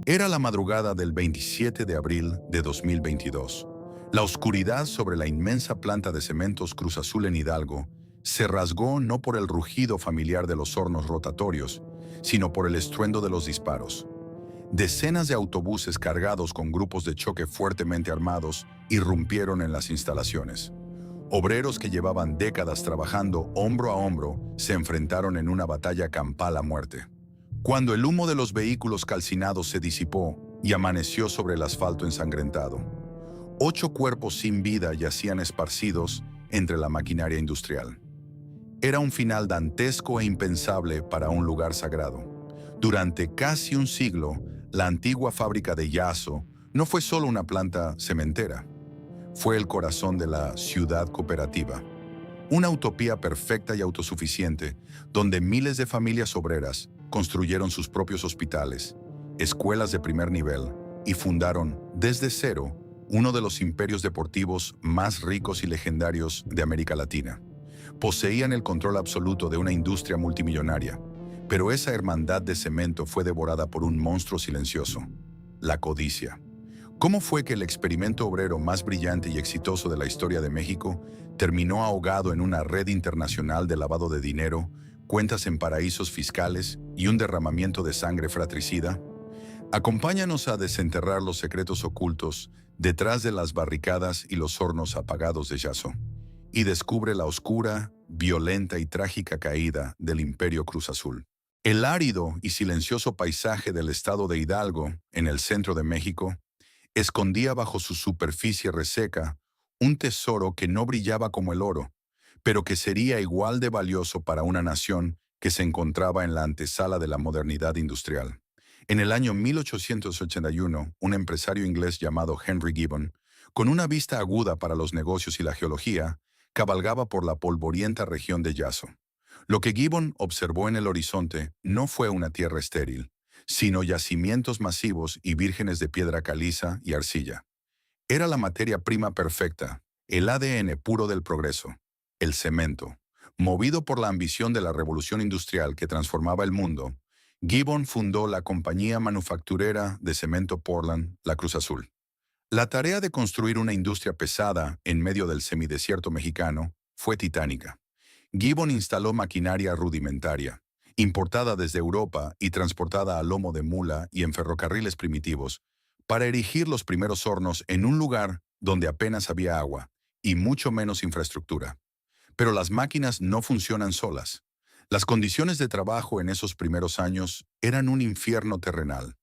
Era la madrugada del 27 de abril de 2022. La oscuridad sobre la inmensa planta de cementos Cruz Azul en Hidalgo se rasgó no por el rugido familiar de los hornos rotatorios, sino por el estruendo de los disparos. Decenas de autobuses cargados con grupos de choque fuertemente armados irrumpieron en las instalaciones. Obreros que llevaban décadas trabajando hombro a hombro se enfrentaron en una batalla campal a muerte. Cuando el humo de los vehículos calcinados se disipó y amaneció sobre el asfalto ensangrentado, 8 cuerpos sin vida yacían esparcidos entre la maquinaria industrial. Era un final dantesco e impensable para un lugar sagrado. Durante casi un siglo, la antigua fábrica de Yaso no fue solo una planta cementera, fue el corazón de la ciudad cooperativa. Una utopía perfecta y autosuficiente, donde miles de familias obreras construyeron sus propios hospitales, escuelas de primer nivel y fundaron, desde cero, uno de los imperios deportivos más ricos y legendarios de América Latina. Poseían el control absoluto de una industria multimillonaria, pero esa hermandad de cemento fue devorada por un monstruo silencioso: la codicia. ¿Cómo fue que el experimento obrero más brillante y exitoso de la historia de México terminó ahogado en una red internacional de lavado de dinero, cuentas en paraísos fiscales y un derramamiento de sangre fratricida? Acompáñanos a desenterrar los secretos ocultos detrás de las barricadas y los hornos apagados de Yaso, y descubre la oscura, violenta y trágica caída del Imperio Cruz Azul. El árido y silencioso paisaje del estado de Hidalgo, en el centro de México, escondía bajo su superficie reseca un tesoro que no brillaba como el oro, pero que sería igual de valioso para una nación que se encontraba en la antesala de la modernidad industrial. En el año 1881, un empresario inglés llamado Henry Gibbon, con una vista aguda para los negocios y la geología, cabalgaba por la polvorienta región de Yaso. Lo que Gibbon observó en el horizonte no fue una tierra estéril, sino yacimientos masivos y vírgenes de piedra caliza y arcilla. Era la materia prima perfecta, el ADN puro del progreso, el cemento. Movido por la ambición de la revolución industrial que transformaba el mundo, Gibbon fundó la compañía manufacturera de cemento Portland, la Cruz Azul. La tarea de construir una industria pesada en medio del semidesierto mexicano fue titánica. Gibbon instaló maquinaria rudimentaria, importada desde Europa y transportada a lomo de mula y en ferrocarriles primitivos, para erigir los primeros hornos en un lugar donde apenas había agua y mucho menos infraestructura. Pero las máquinas no funcionan solas. Las condiciones de trabajo en esos primeros años eran un infierno terrenal.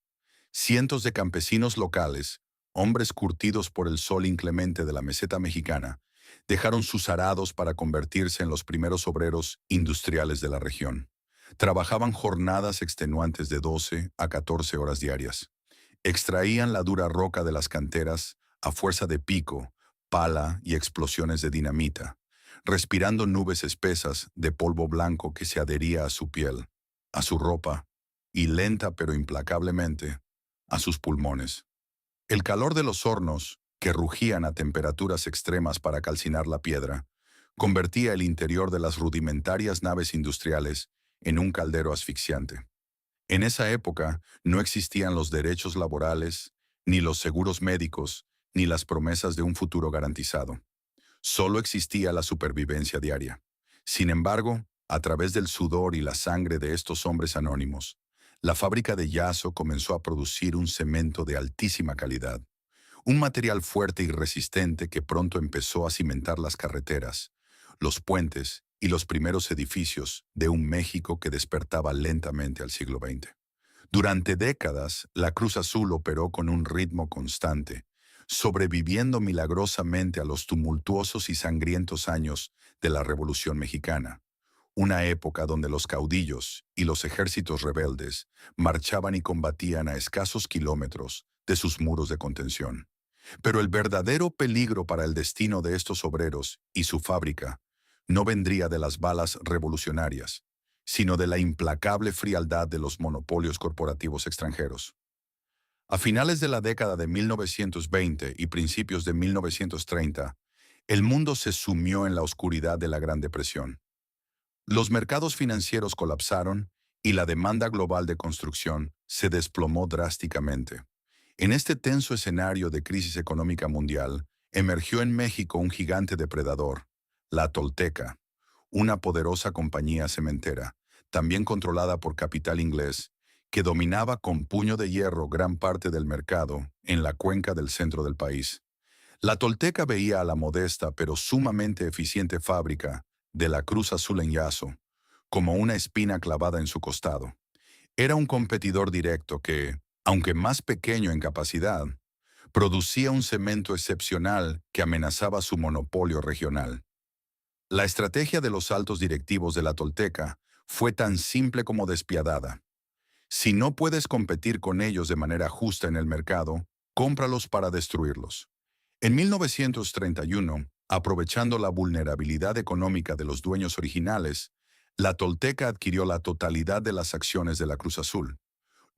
Cientos de campesinos locales, hombres curtidos por el sol inclemente de la meseta mexicana, dejaron sus arados para convertirse en los primeros obreros industriales de la región. Trabajaban jornadas extenuantes de 12 a 14 horas diarias. Extraían la dura roca de las canteras a fuerza de pico, pala y explosiones de dinamita, respirando nubes espesas de polvo blanco que se adhería a su piel, a su ropa y lenta pero implacablemente a sus pulmones. El calor de los hornos, que rugían a temperaturas extremas para calcinar la piedra, convertía el interior de las rudimentarias naves industriales en un caldero asfixiante. En esa época no existían los derechos laborales, ni los seguros médicos, ni las promesas de un futuro garantizado. Solo existía la supervivencia diaria. Sin embargo, a través del sudor y la sangre de estos hombres anónimos, la fábrica de Yaso comenzó a producir un cemento de altísima calidad, un material fuerte y resistente que pronto empezó a cimentar las carreteras, los puentes y los primeros edificios de un México que despertaba lentamente al siglo XX. Durante décadas, la Cruz Azul operó con un ritmo constante, sobreviviendo milagrosamente a los tumultuosos y sangrientos años de la Revolución Mexicana, una época donde los caudillos y los ejércitos rebeldes marchaban y combatían a escasos kilómetros de sus muros de contención. Pero el verdadero peligro para el destino de estos obreros y su fábrica no vendría de las balas revolucionarias, sino de la implacable frialdad de los monopolios corporativos extranjeros. A finales de la década de 1920 y principios de 1930, el mundo se sumió en la oscuridad de la Gran Depresión. Los mercados financieros colapsaron y la demanda global de construcción se desplomó drásticamente. En este tenso escenario de crisis económica mundial, emergió en México un gigante depredador, la Tolteca, una poderosa compañía cementera, también controlada por capital inglés, que dominaba con puño de hierro gran parte del mercado en la cuenca del centro del país. La Tolteca veía a la modesta pero sumamente eficiente fábrica de la Cruz Azul en Yaso como una espina clavada en su costado. Era un competidor directo que, aunque más pequeño en capacidad, producía un cemento excepcional que amenazaba su monopolio regional. La estrategia de los altos directivos de la Tolteca fue tan simple como despiadada. Si no puedes competir con ellos de manera justa en el mercado, cómpralos para destruirlos. En 1931, aprovechando la vulnerabilidad económica de los dueños originales, la Tolteca adquirió la totalidad de las acciones de la Cruz Azul.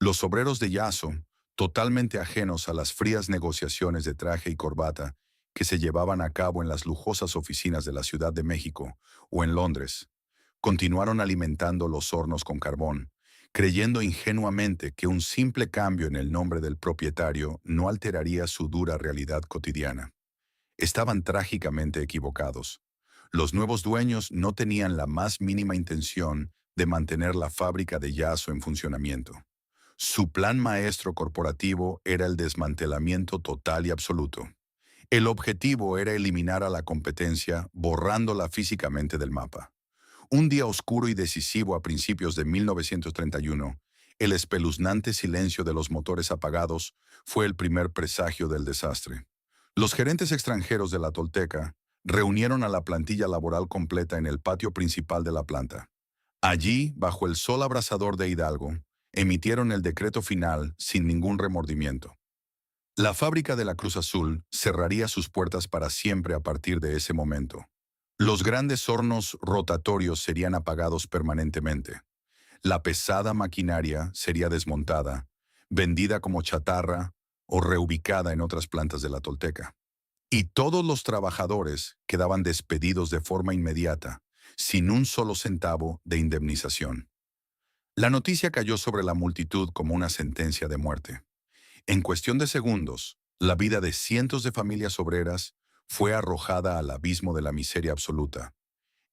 Los obreros de Yaso, totalmente ajenos a las frías negociaciones de traje y corbata que se llevaban a cabo en las lujosas oficinas de la Ciudad de México o en Londres, continuaron alimentando los hornos con carbón, creyendo ingenuamente que un simple cambio en el nombre del propietario no alteraría su dura realidad cotidiana. Estaban trágicamente equivocados. Los nuevos dueños no tenían la más mínima intención de mantener la fábrica de Yaso en funcionamiento. Su plan maestro corporativo era el desmantelamiento total y absoluto. El objetivo era eliminar a la competencia, borrándola físicamente del mapa. Un día oscuro y decisivo a principios de 1931, el espeluznante silencio de los motores apagados fue el primer presagio del desastre. Los gerentes extranjeros de la Tolteca reunieron a la plantilla laboral completa en el patio principal de la planta. Allí, bajo el sol abrasador de Hidalgo, emitieron el decreto final sin ningún remordimiento. La fábrica de la Cruz Azul cerraría sus puertas para siempre a partir de ese momento. Los grandes hornos rotatorios serían apagados permanentemente. La pesada maquinaria sería desmontada, vendida como chatarra o reubicada en otras plantas de la Tolteca. Y todos los trabajadores quedaban despedidos de forma inmediata, sin un solo centavo de indemnización. La noticia cayó sobre la multitud como una sentencia de muerte. En cuestión de segundos, la vida de cientos de familias obreras fue arrojada al abismo de la miseria absoluta.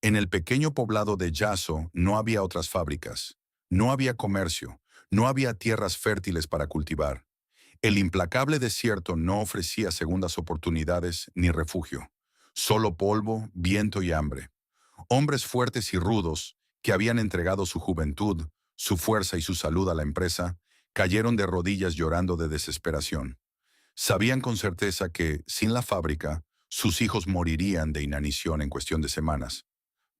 En el pequeño poblado de Yaso no había otras fábricas, no había comercio, no había tierras fértiles para cultivar. El implacable desierto no ofrecía segundas oportunidades ni refugio, solo polvo, viento y hambre. Hombres fuertes y rudos, que habían entregado su juventud, su fuerza y su salud a la empresa, cayeron de rodillas llorando de desesperación. Sabían con certeza que, sin la fábrica, sus hijos morirían de inanición en cuestión de semanas.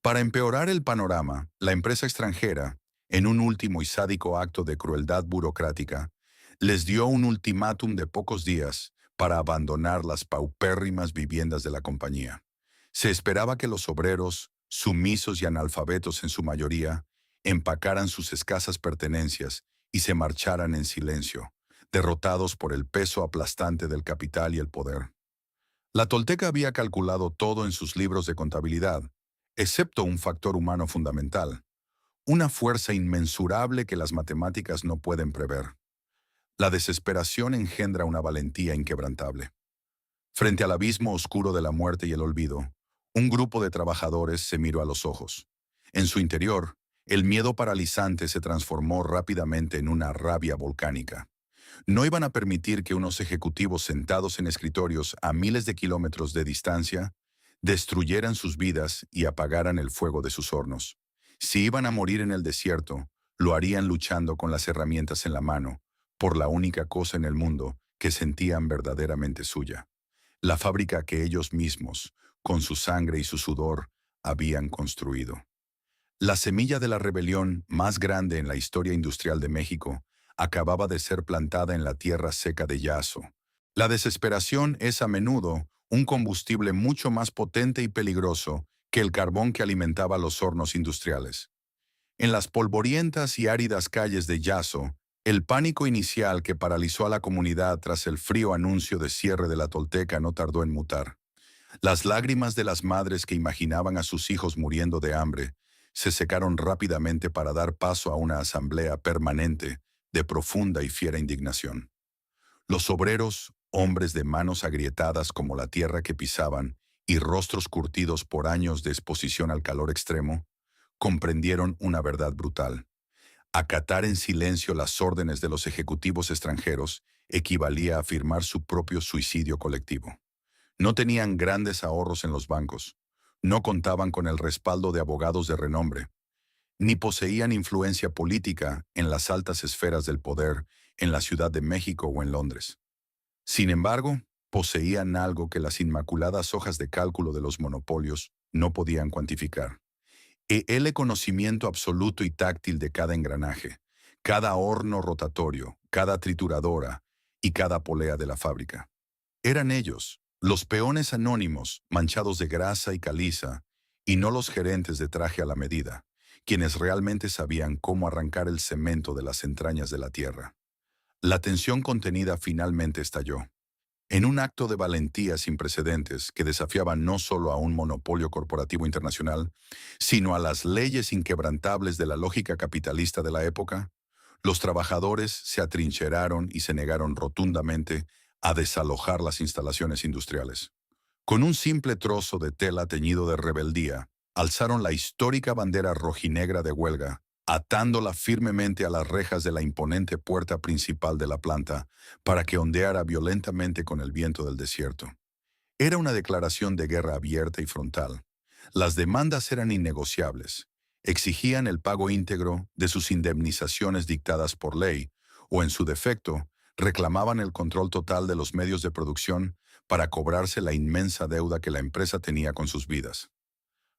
Para empeorar el panorama, la empresa extranjera, en un último y sádico acto de crueldad burocrática, les dio un ultimátum de pocos días para abandonar las paupérrimas viviendas de la compañía. Se esperaba que los obreros, sumisos y analfabetos en su mayoría, empacaran sus escasas pertenencias y se marcharan en silencio, derrotados por el peso aplastante del capital y el poder. La Tolteca había calculado todo en sus libros de contabilidad, excepto un factor humano fundamental, una fuerza inmensurable que las matemáticas no pueden prever. La desesperación engendra una valentía inquebrantable. Frente al abismo oscuro de la muerte y el olvido, un grupo de trabajadores se miró a los ojos. En su interior, el miedo paralizante se transformó rápidamente en una rabia volcánica. No iban a permitir que unos ejecutivos sentados en escritorios a miles de kilómetros de distancia destruyeran sus vidas y apagaran el fuego de sus hornos. Si iban a morir en el desierto, lo harían luchando con las herramientas en la mano, por la única cosa en el mundo que sentían verdaderamente suya, la fábrica que ellos mismos, con su sangre y su sudor, habían construido. La semilla de la rebelión más grande en la historia industrial de México acababa de ser plantada en la tierra seca de Yaso. La desesperación es a menudo un combustible mucho más potente y peligroso que el carbón que alimentaba los hornos industriales. En las polvorientas y áridas calles de Yaso, el pánico inicial que paralizó a la comunidad tras el frío anuncio de cierre de la Tolteca no tardó en mutar. Las lágrimas de las madres que imaginaban a sus hijos muriendo de hambre se secaron rápidamente para dar paso a una asamblea permanente de profunda y fiera indignación. Los obreros, hombres de manos agrietadas como la tierra que pisaban y rostros curtidos por años de exposición al calor extremo, comprendieron una verdad brutal. Acatar en silencio las órdenes de los ejecutivos extranjeros equivalía a firmar su propio suicidio colectivo. No tenían grandes ahorros en los bancos, no contaban con el respaldo de abogados de renombre, ni poseían influencia política en las altas esferas del poder en la Ciudad de México o en Londres. Sin embargo, poseían algo que las inmaculadas hojas de cálculo de los monopolios no podían cuantificar. El conocimiento absoluto y táctil de cada engranaje, cada horno rotatorio, cada trituradora y cada polea de la fábrica. Eran ellos, los peones anónimos, manchados de grasa y caliza, y no los gerentes de traje a la medida, quienes realmente sabían cómo arrancar el cemento de las entrañas de la tierra. La tensión contenida finalmente estalló. En un acto de valentía sin precedentes que desafiaba no solo a un monopolio corporativo internacional, sino a las leyes inquebrantables de la lógica capitalista de la época, los trabajadores se atrincheraron y se negaron rotundamente a desalojar las instalaciones industriales. Con un simple trozo de tela teñido de rebeldía, alzaron la histórica bandera rojinegra de huelga, atándola firmemente a las rejas de la imponente puerta principal de la planta para que ondeara violentamente con el viento del desierto. Era una declaración de guerra abierta y frontal. Las demandas eran innegociables. Exigían el pago íntegro de sus indemnizaciones dictadas por ley, o en su defecto, reclamaban el control total de los medios de producción para cobrarse la inmensa deuda que la empresa tenía con sus vidas.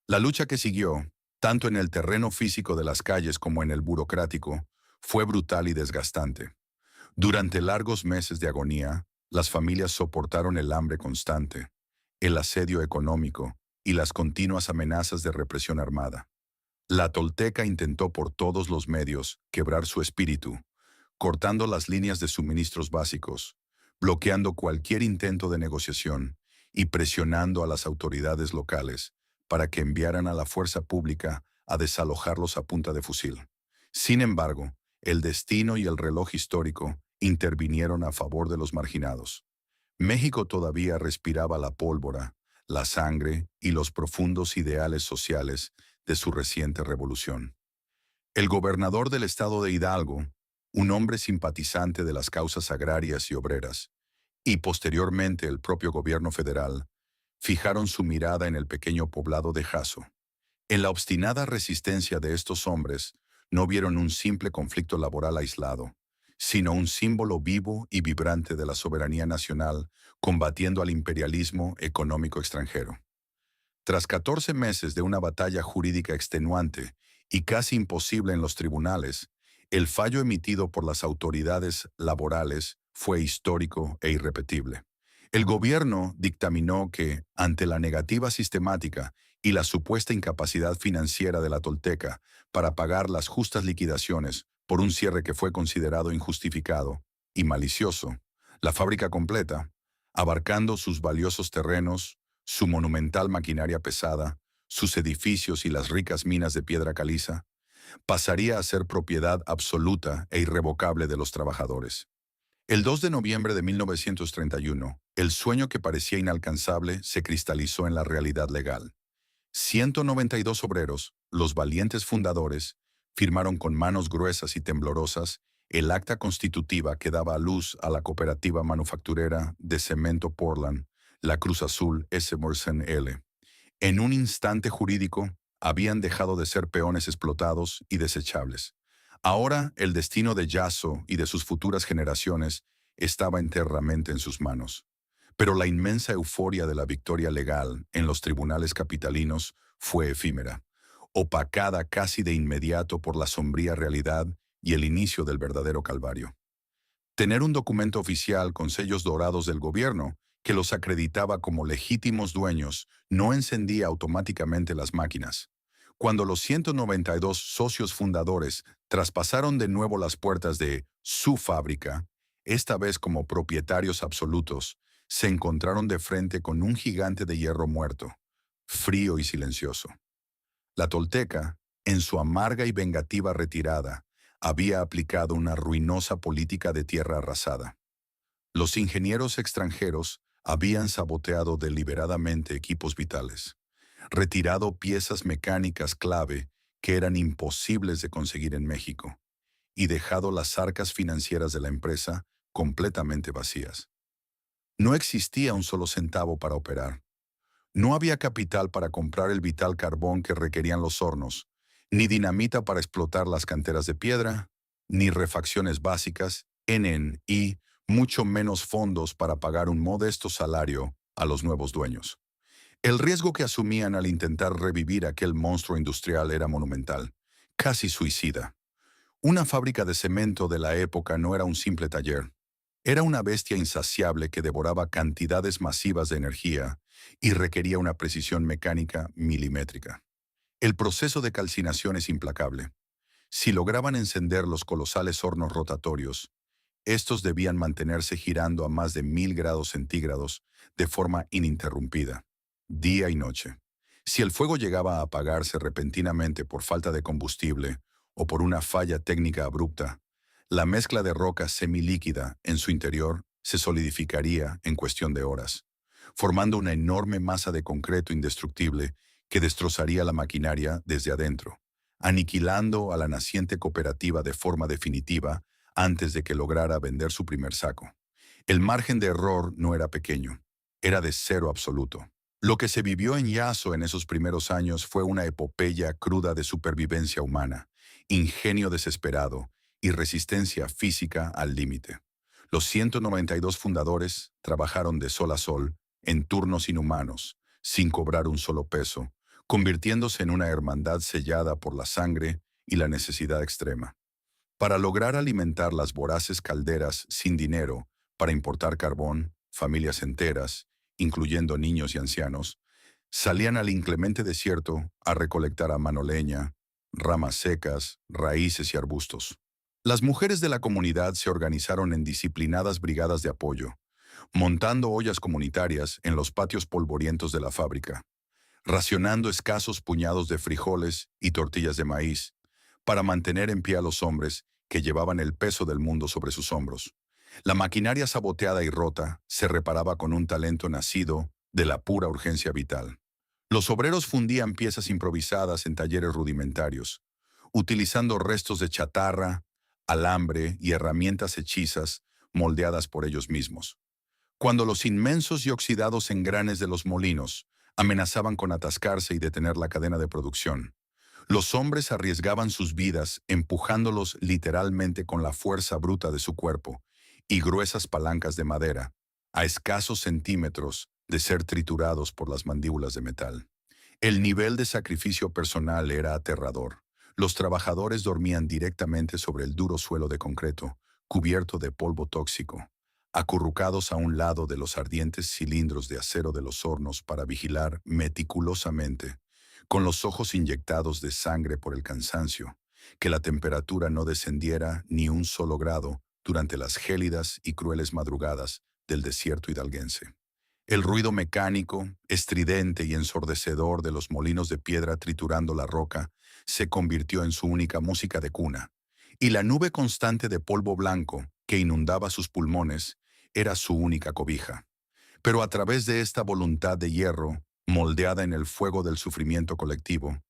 La lucha que siguió, tanto en el terreno físico de las calles como en el burocrático, fue brutal y desgastante. Durante largos meses de agonía, las familias soportaron el hambre constante, el asedio económico y las continuas amenazas de represión armada. La Tolteca intentó por todos los medios quebrar su espíritu, cortando las líneas de suministros básicos, bloqueando cualquier intento de negociación y presionando a las autoridades locales para que enviaran a la fuerza pública a desalojarlos a punta de fusil. Sin embargo, el destino y el reloj histórico intervinieron a favor de los marginados. México todavía respiraba la pólvora, la sangre y los profundos ideales sociales de su reciente revolución. El gobernador del estado de Hidalgo, un hombre simpatizante de las causas agrarias y obreras, y posteriormente el propio gobierno federal, fijaron su mirada en el pequeño poblado de Jasso. En la obstinada resistencia de estos hombres, no vieron un simple conflicto laboral aislado, sino un símbolo vivo y vibrante de la soberanía nacional combatiendo al imperialismo económico extranjero. Tras 14 meses de una batalla jurídica extenuante y casi imposible en los tribunales, el fallo emitido por las autoridades laborales fue histórico e irrepetible. El gobierno dictaminó que, ante la negativa sistemática y la supuesta incapacidad financiera de la Tolteca para pagar las justas liquidaciones por un cierre que fue considerado injustificado y malicioso, la fábrica completa, abarcando sus valiosos terrenos, su monumental maquinaria pesada, sus edificios y las ricas minas de piedra caliza, pasaría a ser propiedad absoluta e irrevocable de los trabajadores. El 2 de noviembre de 1931, el sueño que parecía inalcanzable se cristalizó en la realidad legal. 192 obreros, los valientes fundadores, firmaron con manos gruesas y temblorosas el acta constitutiva que daba a luz a la cooperativa manufacturera de cemento Portland, la Cruz Azul S. Morsen L. En un instante jurídico, habían dejado de ser peones explotados y desechables. Ahora el destino de Jasso y de sus futuras generaciones estaba enteramente en sus manos. Pero la inmensa euforia de la victoria legal en los tribunales capitalinos fue efímera, opacada casi de inmediato por la sombría realidad y el inicio del verdadero calvario. Tener un documento oficial con sellos dorados del gobierno que los acreditaba como legítimos dueños no encendía automáticamente las máquinas. Cuando los 192 socios fundadores traspasaron de nuevo las puertas de su fábrica, esta vez como propietarios absolutos, se encontraron de frente con un gigante de hierro muerto, frío y silencioso. La Tolteca, en su amarga y vengativa retirada, había aplicado una ruinosa política de tierra arrasada. Los ingenieros extranjeros habían saboteado deliberadamente equipos vitales, retirado piezas mecánicas clave que eran imposibles de conseguir en México, y dejado las arcas financieras de la empresa completamente vacías. No existía un solo centavo para operar. No había capital para comprar el vital carbón que requerían los hornos, ni dinamita para explotar las canteras de piedra, ni refacciones básicas, y mucho menos fondos para pagar un modesto salario a los nuevos dueños. El riesgo que asumían al intentar revivir aquel monstruo industrial era monumental, casi suicida. Una fábrica de cemento de la época no era un simple taller. Era una bestia insaciable que devoraba cantidades masivas de energía y requería una precisión mecánica milimétrica. El proceso de calcinación es implacable. Si lograban encender los colosales hornos rotatorios, estos debían mantenerse girando a más de 1000 °C de forma ininterrumpida, día y noche. Si el fuego llegaba a apagarse repentinamente por falta de combustible o por una falla técnica abrupta, la mezcla de roca semilíquida en su interior se solidificaría en cuestión de horas, formando una enorme masa de concreto indestructible que destrozaría la maquinaria desde adentro, aniquilando a la naciente cooperativa de forma definitiva antes de que lograra vender su primer saco. El margen de error no era pequeño, era de cero absoluto. Lo que se vivió en Yaso en esos primeros años fue una epopeya cruda de supervivencia humana, ingenio desesperado y resistencia física al límite. Los 192 fundadores trabajaron de sol a sol, en turnos inhumanos, sin cobrar un solo peso, convirtiéndose en una hermandad sellada por la sangre y la necesidad extrema. Para lograr alimentar las voraces calderas sin dinero, para importar carbón, familias enteras, incluyendo niños y ancianos, salían al inclemente desierto a recolectar a mano leña, ramas secas, raíces y arbustos. Las mujeres de la comunidad se organizaron en disciplinadas brigadas de apoyo, montando ollas comunitarias en los patios polvorientos de la fábrica, racionando escasos puñados de frijoles y tortillas de maíz, para mantener en pie a los hombres que llevaban el peso del mundo sobre sus hombros. La maquinaria saboteada y rota se reparaba con un talento nacido de la pura urgencia vital. Los obreros fundían piezas improvisadas en talleres rudimentarios, utilizando restos de chatarra, alambre y herramientas hechizas moldeadas por ellos mismos. Cuando los inmensos y oxidados engranes de los molinos amenazaban con atascarse y detener la cadena de producción, los hombres arriesgaban sus vidas empujándolos literalmente con la fuerza bruta de su cuerpo y gruesas palancas de madera, a escasos centímetros de ser triturados por las mandíbulas de metal. El nivel de sacrificio personal era aterrador. Los trabajadores dormían directamente sobre el duro suelo de concreto, cubierto de polvo tóxico, acurrucados a un lado de los ardientes cilindros de acero de los hornos para vigilar meticulosamente, con los ojos inyectados de sangre por el cansancio, que la temperatura no descendiera ni un solo grado durante las gélidas y crueles madrugadas del desierto hidalguense. El ruido mecánico, estridente y ensordecedor de los molinos de piedra triturando la roca se convirtió en su única música de cuna, y la nube constante de polvo blanco que inundaba sus pulmones era su única cobija. Pero a través de esta voluntad de hierro, moldeada en el fuego del sufrimiento colectivo,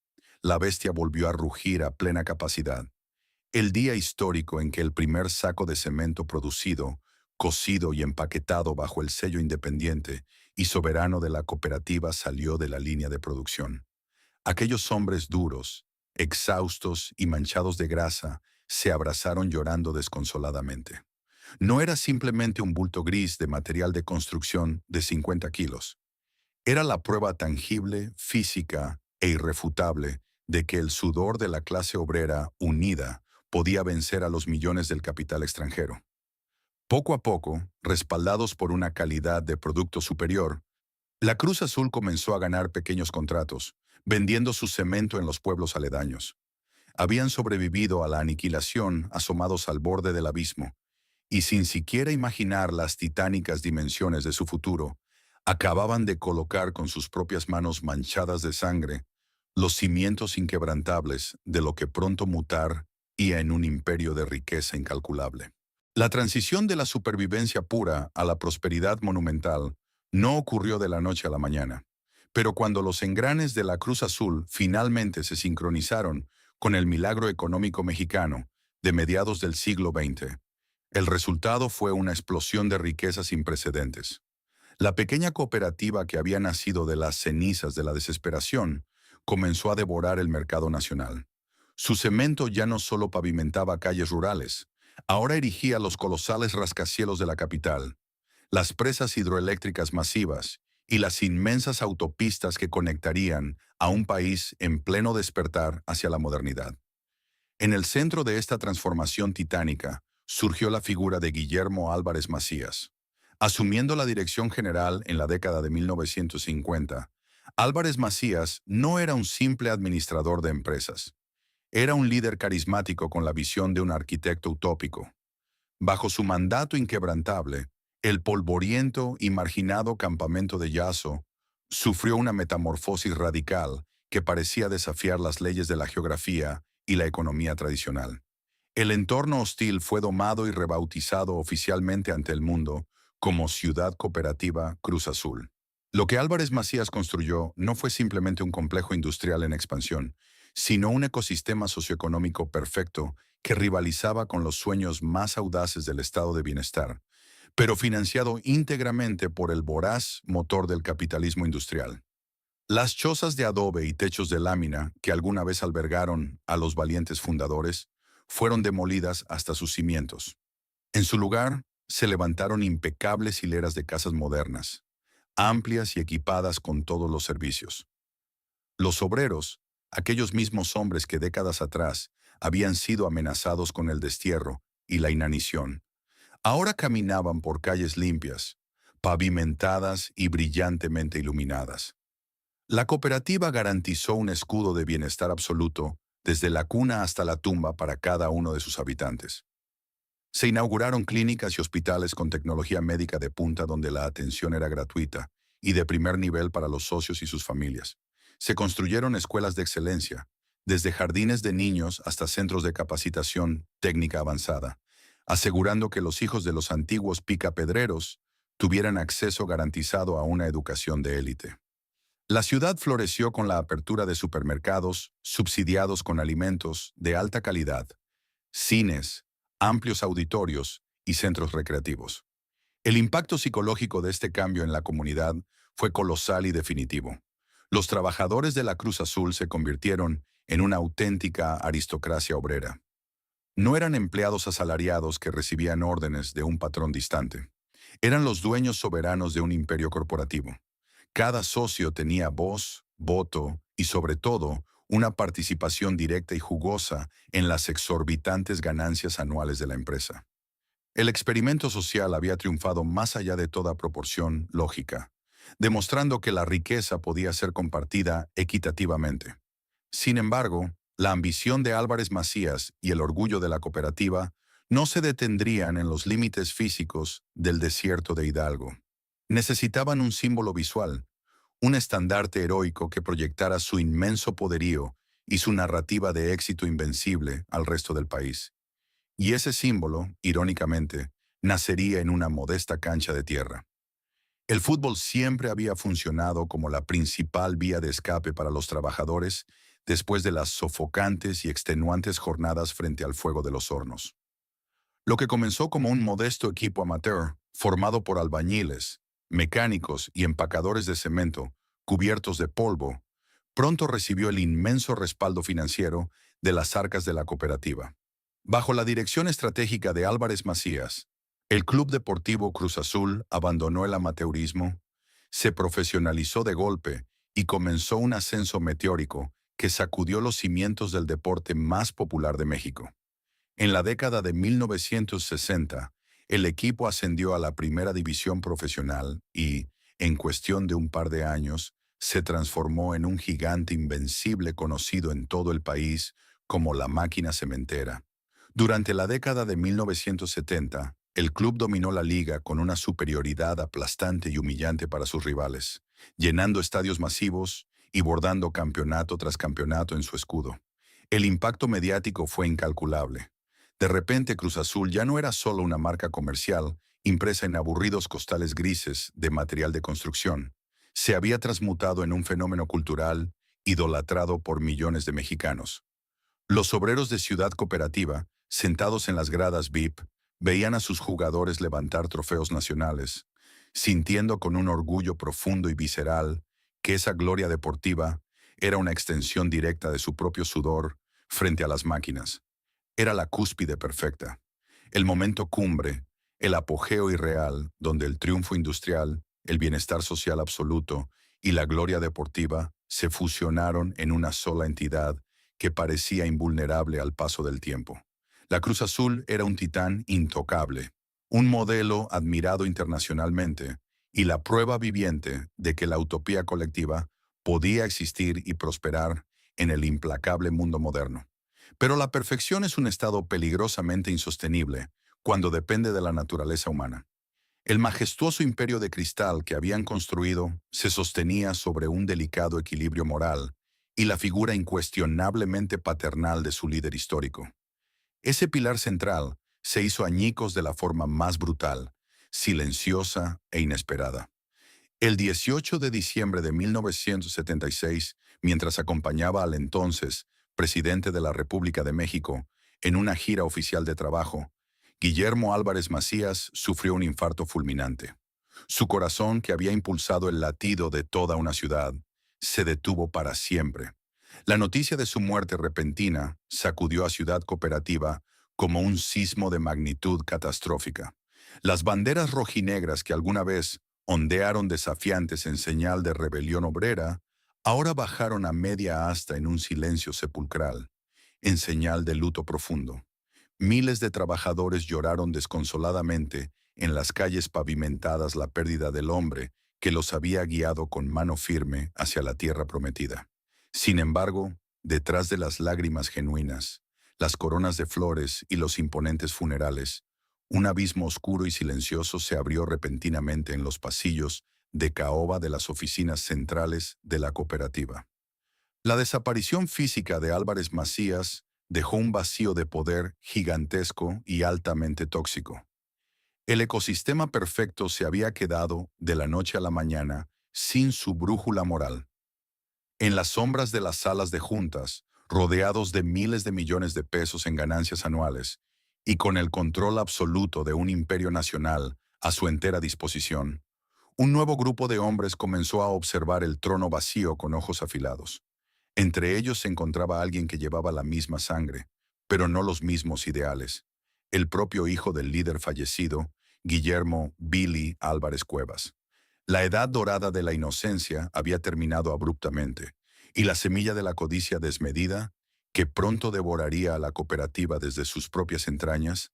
la bestia volvió a rugir a plena capacidad. El día histórico en que el primer saco de cemento producido, cocido y empaquetado bajo el sello independiente y soberano de la cooperativa salió de la línea de producción. Aquellos hombres duros, exhaustos y manchados de grasa se abrazaron llorando desconsoladamente. No era simplemente un bulto gris de material de construcción de 50 kilos. Era la prueba tangible, física e irrefutable de que el sudor de la clase obrera unida podía vencer a los millones del capital extranjero. Poco a poco, respaldados por una calidad de producto superior, la Cruz Azul comenzó a ganar pequeños contratos, vendiendo su cemento en los pueblos aledaños. Habían sobrevivido a la aniquilación asomados al borde del abismo, y sin siquiera imaginar las titánicas dimensiones de su futuro, acababan de colocar con sus propias manos manchadas de sangre los cimientos inquebrantables de lo que pronto mutar y en un imperio de riqueza incalculable. La transición de la supervivencia pura a la prosperidad monumental no ocurrió de la noche a la mañana, pero cuando los engranes de la Cruz Azul finalmente se sincronizaron con el milagro económico mexicano de mediados del siglo XX, el resultado fue una explosión de riqueza sin precedentes. La pequeña cooperativa que había nacido de las cenizas de la desesperación comenzó a devorar el mercado nacional. Su cemento ya no solo pavimentaba calles rurales, ahora erigía los colosales rascacielos de la capital, las presas hidroeléctricas masivas y las inmensas autopistas que conectarían a un país en pleno despertar hacia la modernidad. En el centro de esta transformación titánica surgió la figura de Guillermo Álvarez Macías. Asumiendo la dirección general en la década de 1950, Álvarez Macías no era un simple administrador de empresas. Era un líder carismático con la visión de un arquitecto utópico. Bajo su mandato inquebrantable, el polvoriento y marginado campamento de Yazo sufrió una metamorfosis radical que parecía desafiar las leyes de la geografía y la economía tradicional. El entorno hostil fue domado y rebautizado oficialmente ante el mundo como Ciudad Cooperativa Cruz Azul. Lo que Álvarez Macías construyó no fue simplemente un complejo industrial en expansión, sino un ecosistema socioeconómico perfecto que rivalizaba con los sueños más audaces del estado de bienestar, pero financiado íntegramente por el voraz motor del capitalismo industrial. Las chozas de adobe y techos de lámina que alguna vez albergaron a los valientes fundadores fueron demolidas hasta sus cimientos. En su lugar, se levantaron impecables hileras de casas modernas, amplias y equipadas con todos los servicios. Los obreros, aquellos mismos hombres que décadas atrás habían sido amenazados con el destierro y la inanición, ahora caminaban por calles limpias, pavimentadas y brillantemente iluminadas. La cooperativa garantizó un escudo de bienestar absoluto desde la cuna hasta la tumba para cada uno de sus habitantes. Se inauguraron clínicas y hospitales con tecnología médica de punta donde la atención era gratuita y de primer nivel para los socios y sus familias. Se construyeron escuelas de excelencia, desde jardines de niños hasta centros de capacitación técnica avanzada, asegurando que los hijos de los antiguos picapedreros tuvieran acceso garantizado a una educación de élite. La ciudad floreció con la apertura de supermercados subsidiados con alimentos de alta calidad, cines, amplios auditorios y centros recreativos. El impacto psicológico de este cambio en la comunidad fue colosal y definitivo. Los trabajadores de la Cruz Azul se convirtieron en una auténtica aristocracia obrera. No eran empleados asalariados que recibían órdenes de un patrón distante. Eran los dueños soberanos de un imperio corporativo. Cada socio tenía voz, voto y, sobre todo, una participación directa y jugosa en las exorbitantes ganancias anuales de la empresa. El experimento social había triunfado más allá de toda proporción lógica, demostrando que la riqueza podía ser compartida equitativamente. Sin embargo, la ambición de Álvarez Macías y el orgullo de la cooperativa no se detendrían en los límites físicos del desierto de Hidalgo. Necesitaban un símbolo visual, un estandarte heroico que proyectara su inmenso poderío y su narrativa de éxito invencible al resto del país. Y ese símbolo, irónicamente, nacería en una modesta cancha de tierra. El fútbol siempre había funcionado como la principal vía de escape para los trabajadores después de las sofocantes y extenuantes jornadas frente al fuego de los hornos. Lo que comenzó como un modesto equipo amateur, formado por albañiles, mecánicos y empacadores de cemento, cubiertos de polvo, pronto recibió el inmenso respaldo financiero de las arcas de la cooperativa. Bajo la dirección estratégica de Álvarez Macías, el Club Deportivo Cruz Azul abandonó el amateurismo, se profesionalizó de golpe y comenzó un ascenso meteórico que sacudió los cimientos del deporte más popular de México. En la década de 1960, el equipo ascendió a la primera división profesional y, en cuestión de un par de años, se transformó en un gigante invencible conocido en todo el país como la máquina cementera. Durante la década de 1970, el club dominó la liga con una superioridad aplastante y humillante para sus rivales, llenando estadios masivos y bordando campeonato tras campeonato en su escudo. El impacto mediático fue incalculable. De repente, Cruz Azul ya no era solo una marca comercial impresa en aburridos costales grises de material de construcción. Se había transmutado en un fenómeno cultural idolatrado por millones de mexicanos. Los obreros de Ciudad Cooperativa, sentados en las gradas VIP, veían a sus jugadores levantar trofeos nacionales, sintiendo con un orgullo profundo y visceral que esa gloria deportiva era una extensión directa de su propio sudor frente a las máquinas. Era la cúspide perfecta, el momento cumbre, el apogeo irreal donde el triunfo industrial, el bienestar social absoluto y la gloria deportiva se fusionaron en una sola entidad que parecía invulnerable al paso del tiempo. La Cruz Azul era un titán intocable, un modelo admirado internacionalmente y la prueba viviente de que la utopía colectiva podía existir y prosperar en el implacable mundo moderno. Pero la perfección es un estado peligrosamente insostenible cuando depende de la naturaleza humana. El majestuoso imperio de cristal que habían construido se sostenía sobre un delicado equilibrio moral y la figura incuestionablemente paternal de su líder histórico. Ese pilar central se hizo añicos de la forma más brutal, silenciosa e inesperada. El 18 de diciembre de 1976, mientras acompañaba al entonces presidente de la República de México en una gira oficial de trabajo, Guillermo Álvarez Macías sufrió un infarto fulminante. Su corazón, que había impulsado el latido de toda una ciudad, se detuvo para siempre. La noticia de su muerte repentina sacudió a Ciudad Cooperativa como un sismo de magnitud catastrófica. Las banderas rojinegras que alguna vez ondearon desafiantes en señal de rebelión obrera, ahora bajaron a media asta en un silencio sepulcral, en señal de luto profundo. Miles de trabajadores lloraron desconsoladamente en las calles pavimentadas la pérdida del hombre que los había guiado con mano firme hacia la tierra prometida. Sin embargo, detrás de las lágrimas genuinas, las coronas de flores y los imponentes funerales, un abismo oscuro y silencioso se abrió repentinamente en los pasillos de caoba de las oficinas centrales de la cooperativa. La desaparición física de Álvarez Macías dejó un vacío de poder gigantesco y altamente tóxico. El ecosistema perfecto se había quedado, de la noche a la mañana, sin su brújula moral. En las sombras de las salas de juntas, rodeados de miles de millones de pesos en ganancias anuales, y con el control absoluto de un imperio nacional a su entera disposición, un nuevo grupo de hombres comenzó a observar el trono vacío con ojos afilados. Entre ellos se encontraba alguien que llevaba la misma sangre, pero no los mismos ideales. El propio hijo del líder fallecido, Guillermo Billy Álvarez Cuevas. La edad dorada de la inocencia había terminado abruptamente, y la semilla de la codicia desmedida, que pronto devoraría a la cooperativa desde sus propias entrañas,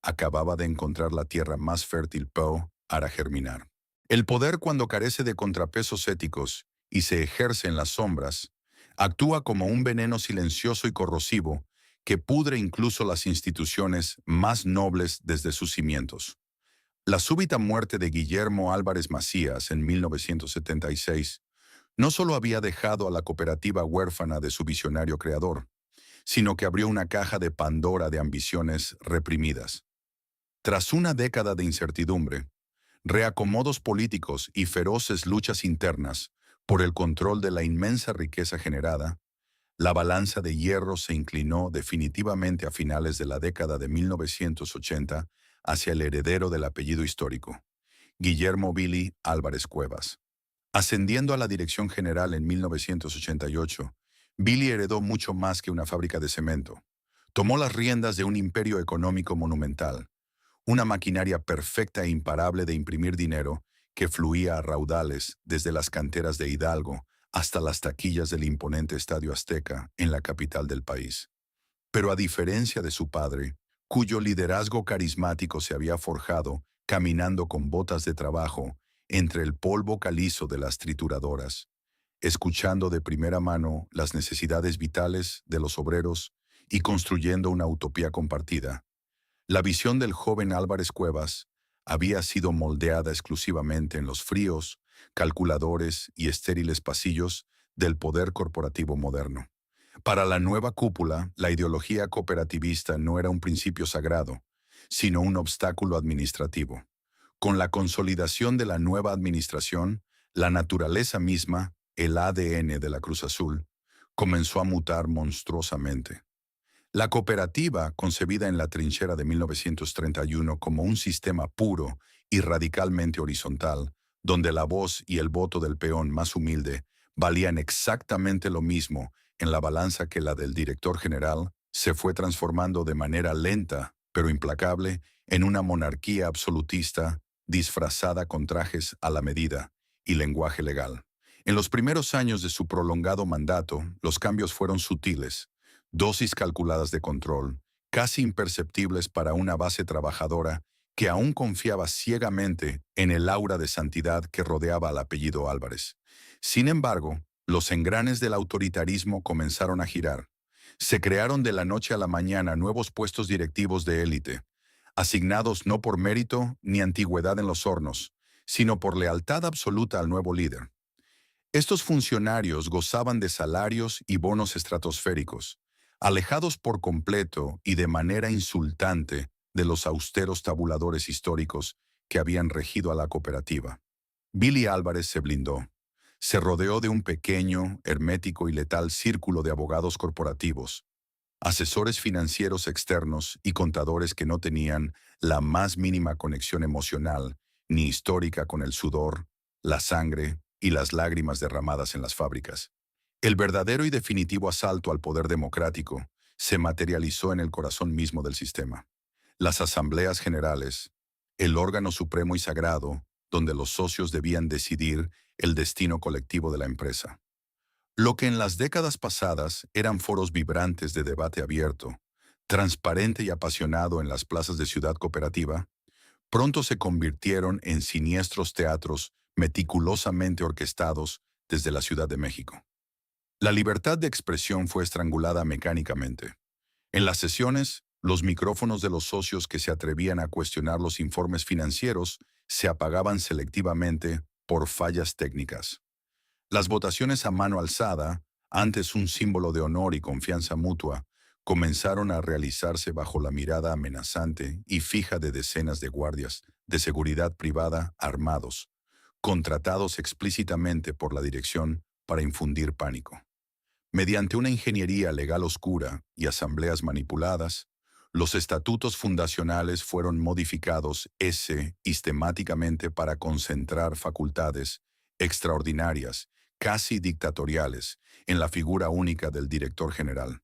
acababa de encontrar la tierra más fértil para germinar. El poder, cuando carece de contrapesos éticos y se ejerce en las sombras, actúa como un veneno silencioso y corrosivo que pudre incluso las instituciones más nobles desde sus cimientos. La súbita muerte de Guillermo Álvarez Macías en 1976 no solo había dejado a la cooperativa huérfana de su visionario creador, sino que abrió una caja de Pandora de ambiciones reprimidas. Tras una década de incertidumbre, reacomodos políticos y feroces luchas internas por el control de la inmensa riqueza generada, la balanza de hierro se inclinó definitivamente a finales de la década de 1980 hacia el heredero del apellido histórico, Guillermo Billy Álvarez Cuevas. Ascendiendo a la dirección general en 1988, Billy heredó mucho más que una fábrica de cemento. Tomó las riendas de un imperio económico monumental, una maquinaria perfecta e imparable de imprimir dinero que fluía a raudales desde las canteras de Hidalgo hasta las taquillas del imponente Estadio Azteca en la capital del país. Pero a diferencia de su padre, cuyo liderazgo carismático se había forjado caminando con botas de trabajo entre el polvo calizo de las trituradoras, escuchando de primera mano las necesidades vitales de los obreros y construyendo una utopía compartida, la visión del joven Álvarez Cuevas había sido moldeada exclusivamente en los fríos, calculadores y estériles pasillos del poder corporativo moderno. Para la nueva cúpula, la ideología cooperativista no era un principio sagrado, sino un obstáculo administrativo. Con la consolidación de la nueva administración, la naturaleza misma, el ADN de la Cruz Azul, comenzó a mutar monstruosamente. La cooperativa, concebida en la trinchera de 1931 como un sistema puro y radicalmente horizontal, donde la voz y el voto del peón más humilde valían exactamente lo mismo en la balanza que la del director general, se fue transformando de manera lenta, pero implacable, en una monarquía absolutista disfrazada con trajes a la medida y lenguaje legal. En los primeros años de su prolongado mandato, los cambios fueron sutiles, dosis calculadas de control, casi imperceptibles para una base trabajadora que aún confiaba ciegamente en el aura de santidad que rodeaba al apellido Álvarez. Sin embargo, los engranes del autoritarismo comenzaron a girar. Se crearon de la noche a la mañana nuevos puestos directivos de élite, asignados no por mérito ni antigüedad en los hornos, sino por lealtad absoluta al nuevo líder. Estos funcionarios gozaban de salarios y bonos estratosféricos, alejados por completo y de manera insultante de los austeros tabuladores históricos que habían regido a la cooperativa. Billy Álvarez se blindó. Se rodeó de un pequeño, hermético y letal círculo de abogados corporativos, asesores financieros externos y contadores que no tenían la más mínima conexión emocional ni histórica con el sudor, la sangre y las lágrimas derramadas en las fábricas. El verdadero y definitivo asalto al poder democrático se materializó en el corazón mismo del sistema. Las asambleas generales, el órgano supremo y sagrado, donde los socios debían decidir el destino colectivo de la empresa. Lo que en las décadas pasadas eran foros vibrantes de debate abierto, transparente y apasionado en las plazas de Ciudad Cooperativa, pronto se convirtieron en siniestros teatros meticulosamente orquestados desde la Ciudad de México. La libertad de expresión fue estrangulada mecánicamente. En las sesiones, los micrófonos de los socios que se atrevían a cuestionar los informes financieros se apagaban selectivamente por fallas técnicas. Las votaciones a mano alzada, antes un símbolo de honor y confianza mutua, comenzaron a realizarse bajo la mirada amenazante y fija de decenas de guardias de seguridad privada armados, contratados explícitamente por la dirección para infundir pánico. Mediante una ingeniería legal oscura y asambleas manipuladas, los estatutos fundacionales fueron modificados sistemáticamente para concentrar facultades extraordinarias, casi dictatoriales, en la figura única del director general.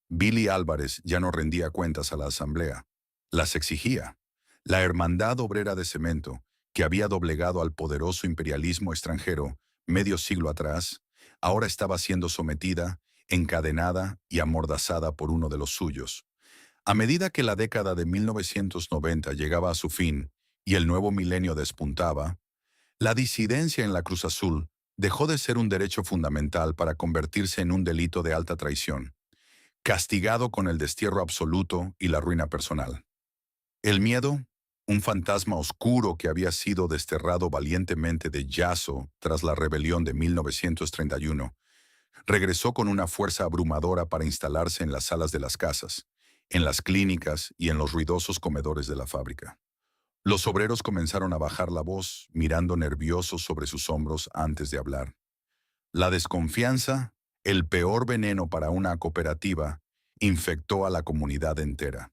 Billy Álvarez ya no rendía cuentas a la asamblea, las exigía. La Hermandad Obrera de Cemento, que había doblegado al poderoso imperialismo extranjero medio siglo atrás, ahora estaba siendo sometida, encadenada y amordazada por uno de los suyos. A medida que la década de 1990 llegaba a su fin y el nuevo milenio despuntaba, la disidencia en la Cruz Azul dejó de ser un derecho fundamental para convertirse en un delito de alta traición, castigado con el destierro absoluto y la ruina personal. El miedo, un fantasma oscuro que había sido desterrado valientemente de Yaso tras la rebelión de 1931, regresó con una fuerza abrumadora para instalarse en las salas de las casas, en las clínicas y en los ruidosos comedores de la fábrica. Los obreros comenzaron a bajar la voz, mirando nerviosos sobre sus hombros antes de hablar. La desconfianza, el peor veneno para una cooperativa, infectó a la comunidad entera.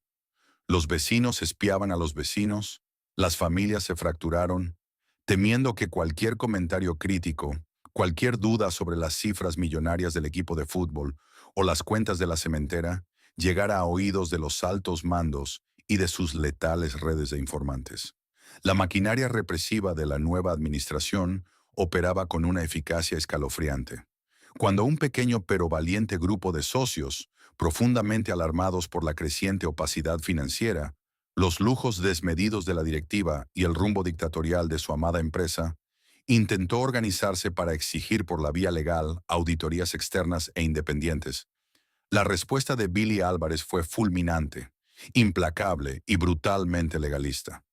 Los vecinos espiaban a los vecinos, las familias se fracturaron, temiendo que cualquier comentario crítico, cualquier duda sobre las cifras millonarias del equipo de fútbol o las cuentas de la cementera, llegara a oídos de los altos mandos y de sus letales redes de informantes. La maquinaria represiva de la nueva administración operaba con una eficacia escalofriante. Cuando un pequeño pero valiente grupo de socios, profundamente alarmados por la creciente opacidad financiera, los lujos desmedidos de la directiva y el rumbo dictatorial de su amada empresa, intentó organizarse para exigir por la vía legal auditorías externas e independientes. La respuesta de Billy Álvarez fue fulminante, implacable y brutalmente legalista.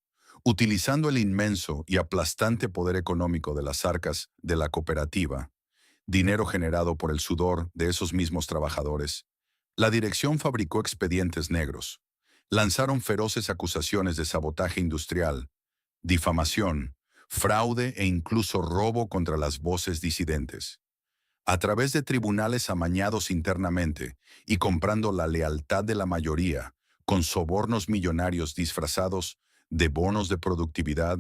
Utilizando el inmenso y aplastante poder económico de las arcas de la cooperativa, dinero generado por el sudor de esos mismos trabajadores. La dirección fabricó expedientes negros. Lanzaron feroces acusaciones de sabotaje industrial, difamación, fraude e incluso robo contra las voces disidentes. A través de tribunales amañados internamente y comprando la lealtad de la mayoría, con sobornos millonarios disfrazados de bonos de productividad,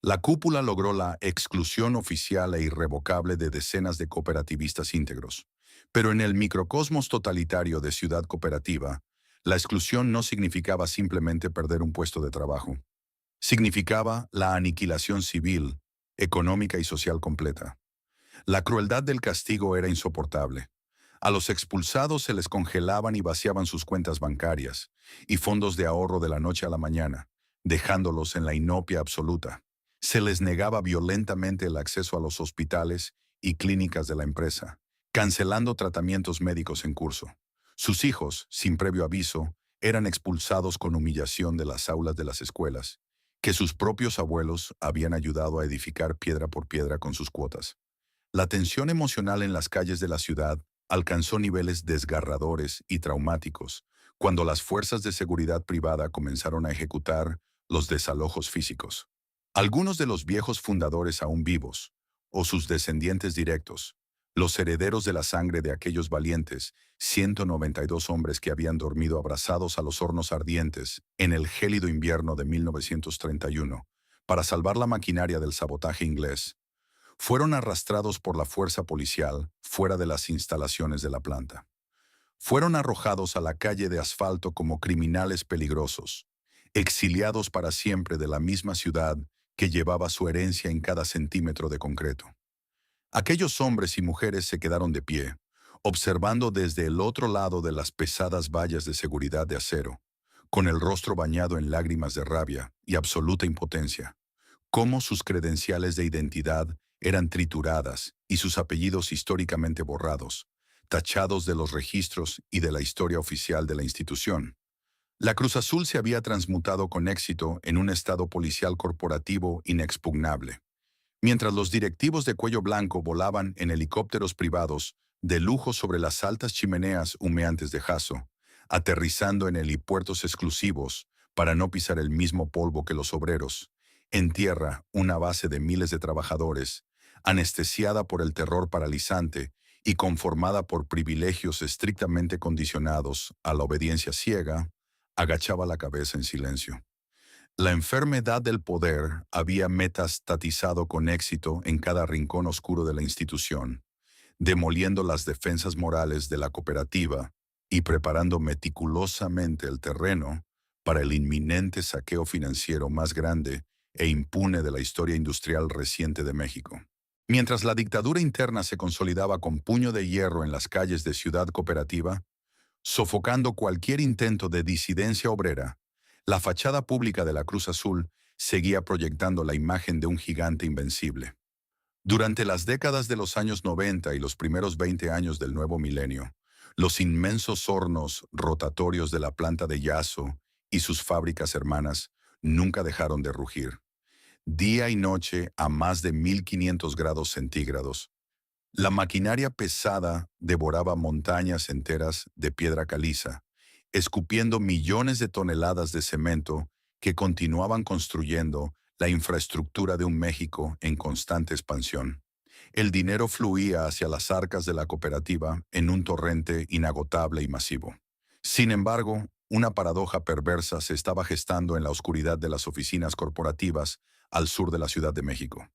la cúpula logró la exclusión oficial e irrevocable de decenas de cooperativistas íntegros. Pero en el microcosmos totalitario de Ciudad Cooperativa, la exclusión no significaba simplemente perder un puesto de trabajo. Significaba la aniquilación civil, económica y social completa. La crueldad del castigo era insoportable. A los expulsados se les congelaban y vaciaban sus cuentas bancarias y fondos de ahorro de la noche a la mañana, dejándolos en la inopia absoluta. Se les negaba violentamente el acceso a los hospitales y clínicas de la empresa, cancelando tratamientos médicos en curso. Sus hijos, sin previo aviso, eran expulsados con humillación de las aulas de las escuelas, que sus propios abuelos habían ayudado a edificar piedra por piedra con sus cuotas. La tensión emocional en las calles de la ciudad alcanzó niveles desgarradores y traumáticos cuando las fuerzas de seguridad privada comenzaron a ejecutar los desalojos físicos. Algunos de los viejos fundadores aún vivos, o sus descendientes directos, los herederos de la sangre de aquellos valientes 192 hombres que habían dormido abrazados a los hornos ardientes en el gélido invierno de 1931, para salvar la maquinaria del sabotaje inglés, fueron arrastrados por la fuerza policial fuera de las instalaciones de la planta. Fueron arrojados a la calle de asfalto como criminales peligrosos, exiliados para siempre de la misma ciudad que llevaba su herencia en cada centímetro de concreto. Aquellos hombres y mujeres se quedaron de pie, observando desde el otro lado de las pesadas vallas de seguridad de acero, con el rostro bañado en lágrimas de rabia y absoluta impotencia, cómo sus credenciales de identidad eran trituradas y sus apellidos históricamente borrados, tachados de los registros y de la historia oficial de la institución. La Cruz Azul se había transmutado con éxito en un estado policial corporativo inexpugnable. Mientras los directivos de cuello blanco volaban en helicópteros privados de lujo sobre las altas chimeneas humeantes de Jaso, aterrizando en helipuertos exclusivos para no pisar el mismo polvo que los obreros, en tierra una base de miles de trabajadores, anestesiada por el terror paralizante y conformada por privilegios estrictamente condicionados a la obediencia ciega, agachaba la cabeza en silencio. La enfermedad del poder había metastatizado con éxito en cada rincón oscuro de la institución, demoliendo las defensas morales de la cooperativa y preparando meticulosamente el terreno para el inminente saqueo financiero más grande e impune de la historia industrial reciente de México. Mientras la dictadura interna se consolidaba con puño de hierro en las calles de Ciudad Cooperativa, sofocando cualquier intento de disidencia obrera, la fachada pública de la Cruz Azul seguía proyectando la imagen de un gigante invencible. Durante las décadas de los años 90 y los primeros 20 años del nuevo milenio, los inmensos hornos rotatorios de la planta de Yaso y sus fábricas hermanas nunca dejaron de rugir. Día y noche a más de 1500 grados centígrados, la maquinaria pesada devoraba montañas enteras de piedra caliza, escupiendo millones de toneladas de cemento que continuaban construyendo la infraestructura de un México en constante expansión. El dinero fluía hacia las arcas de la cooperativa en un torrente inagotable y masivo. Sin embargo, una paradoja perversa se estaba gestando en la oscuridad de las oficinas corporativas al sur de la Ciudad de México.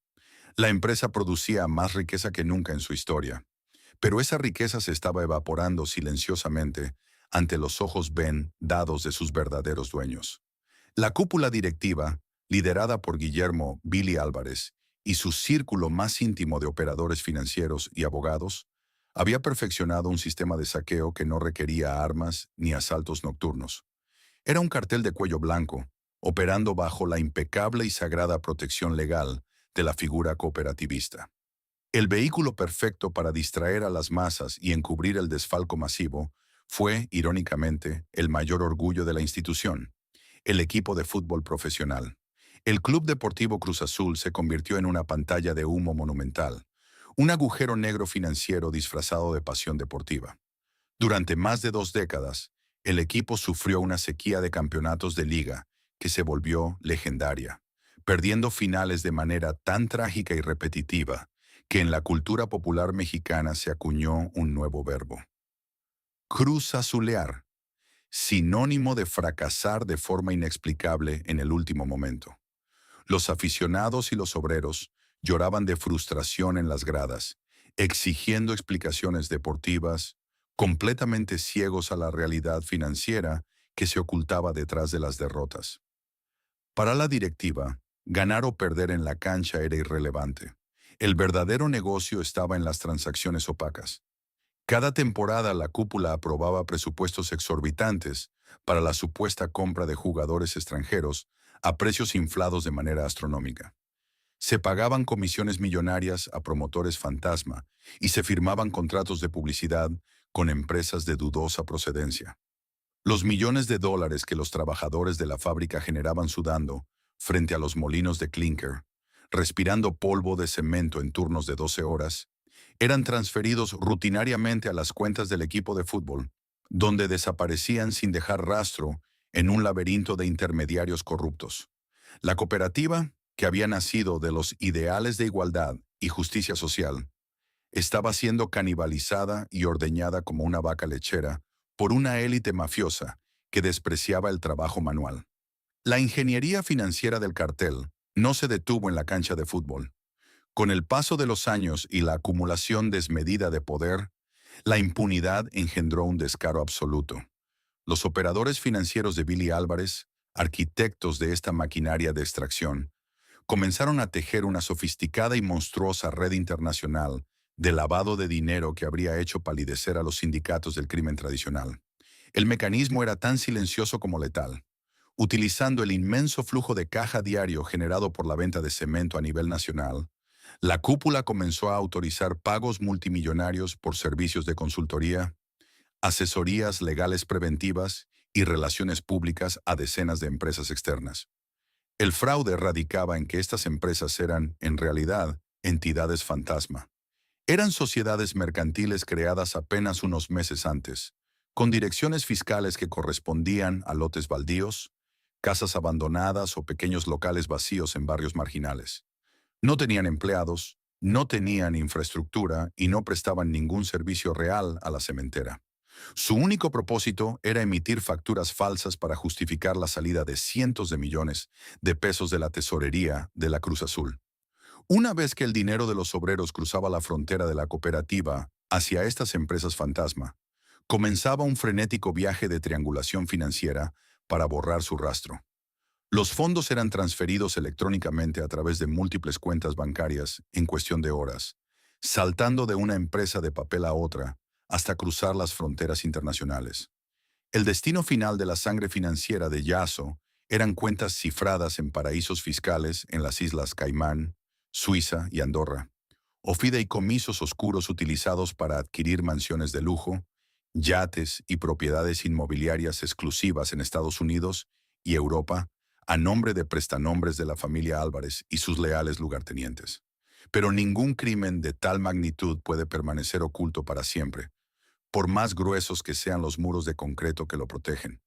La empresa producía más riqueza que nunca en su historia, pero esa riqueza se estaba evaporando silenciosamente ante los ojos vendados de sus verdaderos dueños. La cúpula directiva, liderada por Guillermo Billy Álvarez y su círculo más íntimo de operadores financieros y abogados, había perfeccionado un sistema de saqueo que no requería armas ni asaltos nocturnos. Era un cartel de cuello blanco, operando bajo la impecable y sagrada protección legal de la figura cooperativista. El vehículo perfecto para distraer a las masas y encubrir el desfalco masivo fue, irónicamente, el mayor orgullo de la institución, el equipo de fútbol profesional. El Club Deportivo Cruz Azul se convirtió en una pantalla de humo monumental, un agujero negro financiero disfrazado de pasión deportiva. Durante más de 2 décadas, el equipo sufrió una sequía de campeonatos de liga que se volvió legendaria, perdiendo finales de manera tan trágica y repetitiva que en la cultura popular mexicana se acuñó un nuevo verbo: cruzazulear, sinónimo de fracasar de forma inexplicable en el último momento. Los aficionados y los obreros lloraban de frustración en las gradas, exigiendo explicaciones deportivas, completamente ciegos a la realidad financiera que se ocultaba detrás de las derrotas. Para la directiva, ganar o perder en la cancha era irrelevante. El verdadero negocio estaba en las transacciones opacas. Cada temporada la cúpula aprobaba presupuestos exorbitantes para la supuesta compra de jugadores extranjeros a precios inflados de manera astronómica. Se pagaban comisiones millonarias a promotores fantasma y se firmaban contratos de publicidad con empresas de dudosa procedencia. Los millones de dólares que los trabajadores de la fábrica generaban sudando frente a los molinos de clinker, respirando polvo de cemento en turnos de 12 horas, eran transferidos rutinariamente a las cuentas del equipo de fútbol, donde desaparecían sin dejar rastro en un laberinto de intermediarios corruptos. La cooperativa, que había nacido de los ideales de igualdad y justicia social, estaba siendo canibalizada y ordeñada como una vaca lechera por una élite mafiosa que despreciaba el trabajo manual. La ingeniería financiera del cartel no se detuvo en la cancha de fútbol. Con el paso de los años y la acumulación desmedida de poder, la impunidad engendró un descaro absoluto. Los operadores financieros de Billy Álvarez, arquitectos de esta maquinaria de extracción, comenzaron a tejer una sofisticada y monstruosa red internacional de lavado de dinero que habría hecho palidecer a los sindicatos del crimen tradicional. El mecanismo era tan silencioso como letal. Utilizando el inmenso flujo de caja diario generado por la venta de cemento a nivel nacional, la cúpula comenzó a autorizar pagos multimillonarios por servicios de consultoría, asesorías legales preventivas y relaciones públicas a decenas de empresas externas. El fraude radicaba en que estas empresas eran, en realidad, entidades fantasma. Eran sociedades mercantiles creadas apenas unos meses antes, con direcciones fiscales que correspondían a lotes baldíos, casas abandonadas o pequeños locales vacíos en barrios marginales. No tenían empleados, no tenían infraestructura y no prestaban ningún servicio real a la cementera. Su único propósito era emitir facturas falsas para justificar la salida de cientos de millones de pesos de la tesorería de la Cruz Azul. Una vez que el dinero de los obreros cruzaba la frontera de la cooperativa hacia estas empresas fantasma, comenzaba un frenético viaje de triangulación financiera para borrar su rastro. Los fondos eran transferidos electrónicamente a través de múltiples cuentas bancarias en cuestión de horas, saltando de una empresa de papel a otra hasta cruzar las fronteras internacionales. El destino final de la sangre financiera de Yasso eran cuentas cifradas en paraísos fiscales en las Islas Caimán, Suiza y Andorra, o fideicomisos oscuros utilizados para adquirir mansiones de lujo, yates y propiedades inmobiliarias exclusivas en Estados Unidos y Europa, a nombre de prestanombres de la familia Álvarez y sus leales lugartenientes. Pero ningún crimen de tal magnitud puede permanecer oculto para siempre, por más gruesos que sean los muros de concreto que lo protegen.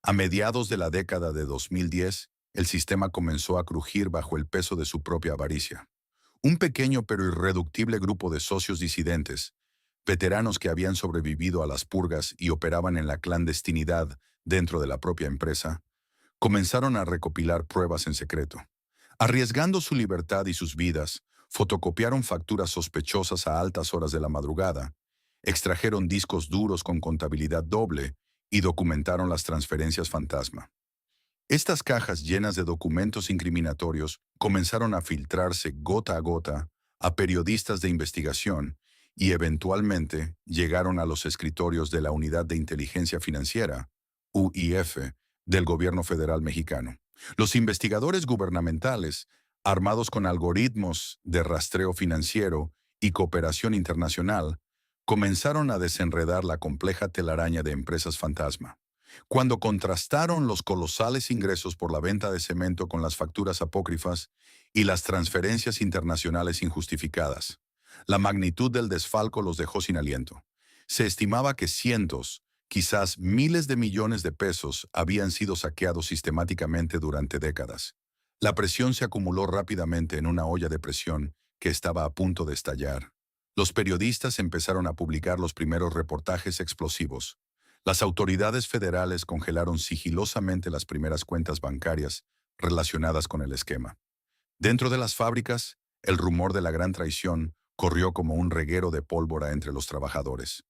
A mediados de la década de 2010, el sistema comenzó a crujir bajo el peso de su propia avaricia. Un pequeño pero irreductible grupo de socios disidentes, veteranos que habían sobrevivido a las purgas y operaban en la clandestinidad dentro de la propia empresa, comenzaron a recopilar pruebas en secreto. Arriesgando su libertad y sus vidas, fotocopiaron facturas sospechosas a altas horas de la madrugada, extrajeron discos duros con contabilidad doble y documentaron las transferencias fantasma. Estas cajas llenas de documentos incriminatorios comenzaron a filtrarse gota a gota a periodistas de investigación y eventualmente llegaron a los escritorios de la Unidad de Inteligencia Financiera, UIF, del gobierno federal mexicano. Los investigadores gubernamentales, armados con algoritmos de rastreo financiero y cooperación internacional, comenzaron a desenredar la compleja telaraña de empresas fantasma. Cuando contrastaron los colosales ingresos por la venta de cemento con las facturas apócrifas y las transferencias internacionales injustificadas, La magnitud del desfalco los dejó sin aliento. Se estimaba que cientos, quizás miles de millones de pesos habían sido saqueados sistemáticamente durante décadas. La presión se acumuló rápidamente en una olla de presión que estaba a punto de estallar. Los periodistas empezaron a publicar los primeros reportajes explosivos. Las autoridades federales congelaron sigilosamente las primeras cuentas bancarias relacionadas con el esquema. Dentro de las fábricas, el rumor de la gran traición corrió como un reguero de pólvora entre los trabajadores.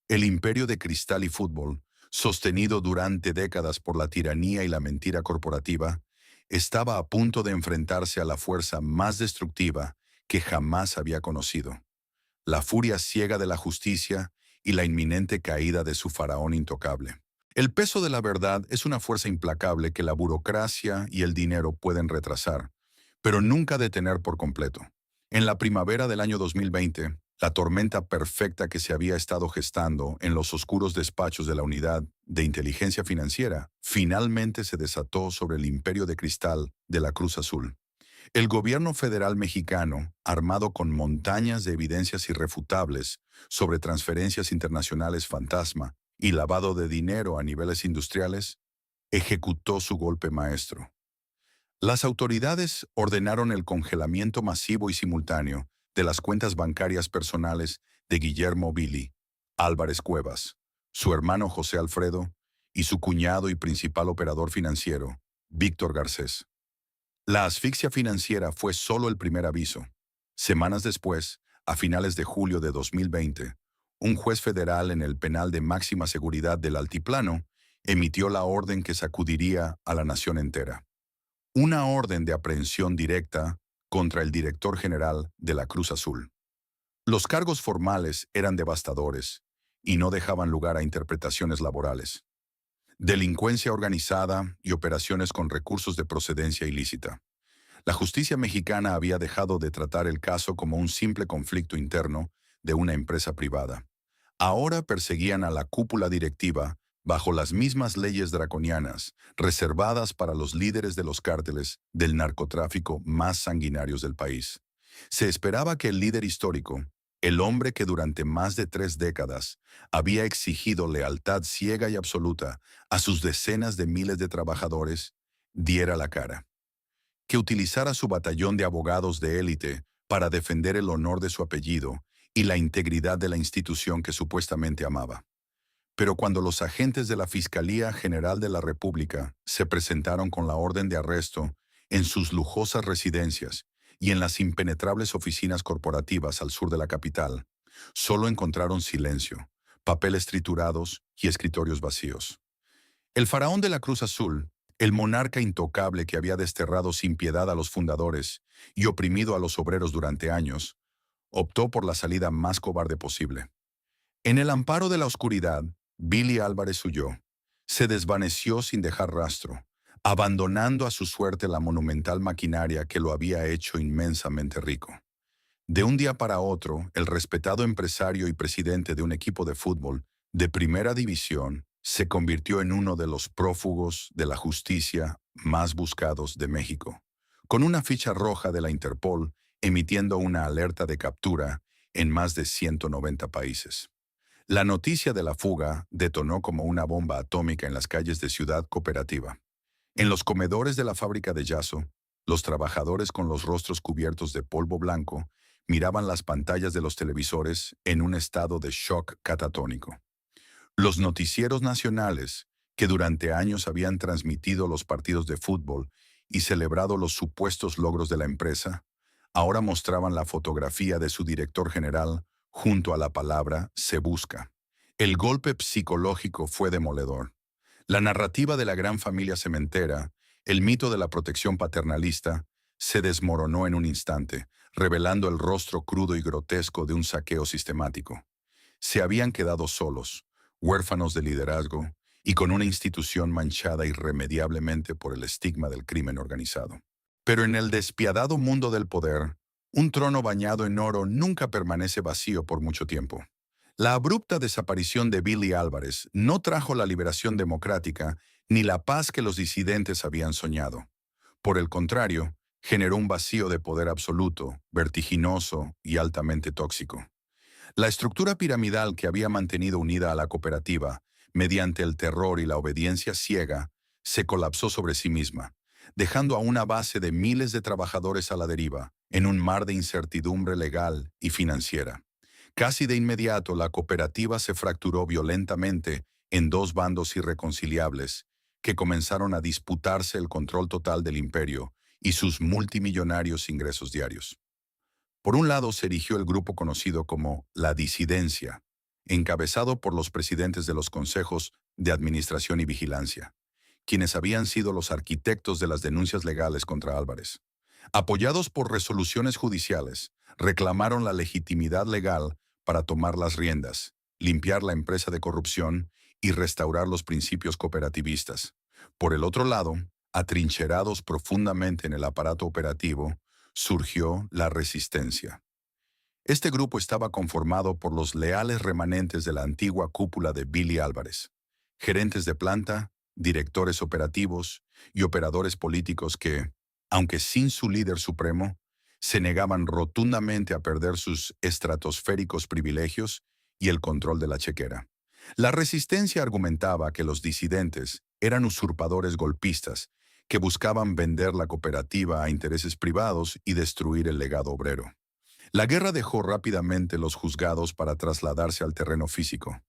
El imperio de cristal y fútbol, sostenido durante décadas por la tiranía y la mentira corporativa, estaba a punto de enfrentarse a la fuerza más destructiva que jamás había conocido: la furia ciega de la justicia y la inminente caída de su faraón intocable. El peso de la verdad es una fuerza implacable que la burocracia y el dinero pueden retrasar, pero nunca detener por completo. En la primavera del año 2020, la tormenta perfecta que se había estado gestando en los oscuros despachos de la Unidad de Inteligencia Financiera finalmente se desató sobre el imperio de cristal de la Cruz Azul. El gobierno federal mexicano, armado con montañas de evidencias irrefutables sobre transferencias internacionales fantasma y lavado de dinero a niveles industriales, ejecutó su golpe maestro. Las autoridades ordenaron el congelamiento masivo y simultáneo de las cuentas bancarias personales de Guillermo Billy Álvarez Cuevas, su hermano José Alfredo y su cuñado y principal operador financiero, Víctor Garcés. La asfixia financiera fue solo el primer aviso. Semanas después, a finales de julio de 2020, un juez federal en el penal de máxima seguridad del Altiplano emitió la orden que sacudiría a la nación entera. Una orden de aprehensión directa contra el director general de la Cruz Azul. Los cargos formales eran devastadores y no dejaban lugar a interpretaciones laborales. Delincuencia organizada y operaciones con recursos de procedencia ilícita. La justicia mexicana había dejado de tratar el caso como un simple conflicto interno de una empresa privada. Ahora perseguían a la cúpula directiva bajo las mismas leyes draconianas reservadas para los líderes de los cárteles del narcotráfico más sanguinarios del país. Se esperaba que el líder histórico, el hombre que durante más de 3 décadas había exigido lealtad ciega y absoluta a sus decenas de miles de trabajadores, diera la cara. Que utilizara su batallón de abogados de élite para defender el honor de su apellido y la integridad de la institución que supuestamente amaba. Pero cuando los agentes de la Fiscalía General de la República se presentaron con la orden de arresto en sus lujosas residencias y en las impenetrables oficinas corporativas al sur de la capital, solo encontraron silencio, papeles triturados y escritorios vacíos. El faraón de la Cruz Azul, el monarca intocable que había desterrado sin piedad a los fundadores y oprimido a los obreros durante años, optó por la salida más cobarde posible. En el amparo de la oscuridad, Billy Álvarez huyó. Se desvaneció sin dejar rastro, abandonando a su suerte la monumental maquinaria que lo había hecho inmensamente rico. De un día para otro, el respetado empresario y presidente de un equipo de fútbol de primera división se convirtió en uno de los prófugos de la justicia más buscados de México, con una ficha roja de la Interpol emitiendo una alerta de captura en más de 190 países. La noticia de la fuga detonó como una bomba atómica en las calles de Ciudad Cooperativa. En los comedores de la fábrica de Yaso, los trabajadores con los rostros cubiertos de polvo blanco miraban las pantallas de los televisores en un estado de shock catatónico. Los noticieros nacionales, que durante años habían transmitido los partidos de fútbol y celebrado los supuestos logros de la empresa, ahora mostraban la fotografía de su director general junto a la palabra "se busca". El golpe psicológico fue demoledor. La narrativa de la gran familia cementera, el mito de la protección paternalista, se desmoronó en un instante, revelando el rostro crudo y grotesco de un saqueo sistemático. Se habían quedado solos, huérfanos de liderazgo y con una institución manchada irremediablemente por el estigma del crimen organizado. Pero en el despiadado mundo del poder, un trono bañado en oro nunca permanece vacío por mucho tiempo. La abrupta desaparición de Billy Álvarez no trajo la liberación democrática ni la paz que los disidentes habían soñado. Por el contrario, generó un vacío de poder absoluto, vertiginoso y altamente tóxico. La estructura piramidal que había mantenido unida a la cooperativa, mediante el terror y la obediencia ciega, se colapsó sobre sí misma, dejando a una base de miles de trabajadores a la deriva, en un mar de incertidumbre legal y financiera. Casi de inmediato, la cooperativa se fracturó violentamente en dos bandos irreconciliables, que comenzaron a disputarse el control total del imperio y sus multimillonarios ingresos diarios. Por un lado se erigió el grupo conocido como la disidencia, encabezado por los presidentes de los consejos de administración y vigilancia, quienes habían sido los arquitectos de las denuncias legales contra Álvarez. Apoyados por resoluciones judiciales, reclamaron la legitimidad legal para tomar las riendas, limpiar la empresa de corrupción y restaurar los principios cooperativistas. Por el otro lado, atrincherados profundamente en el aparato operativo, surgió la resistencia. Este grupo estaba conformado por los leales remanentes de la antigua cúpula de Billy Álvarez, gerentes de planta, directores operativos y operadores políticos que, aunque sin su líder supremo, se negaban rotundamente a perder sus estratosféricos privilegios y el control de la chequera. La resistencia argumentaba que los disidentes eran usurpadores golpistas que buscaban vender la cooperativa a intereses privados y destruir el legado obrero. La guerra dejó rápidamente los juzgados para trasladarse al terreno físico.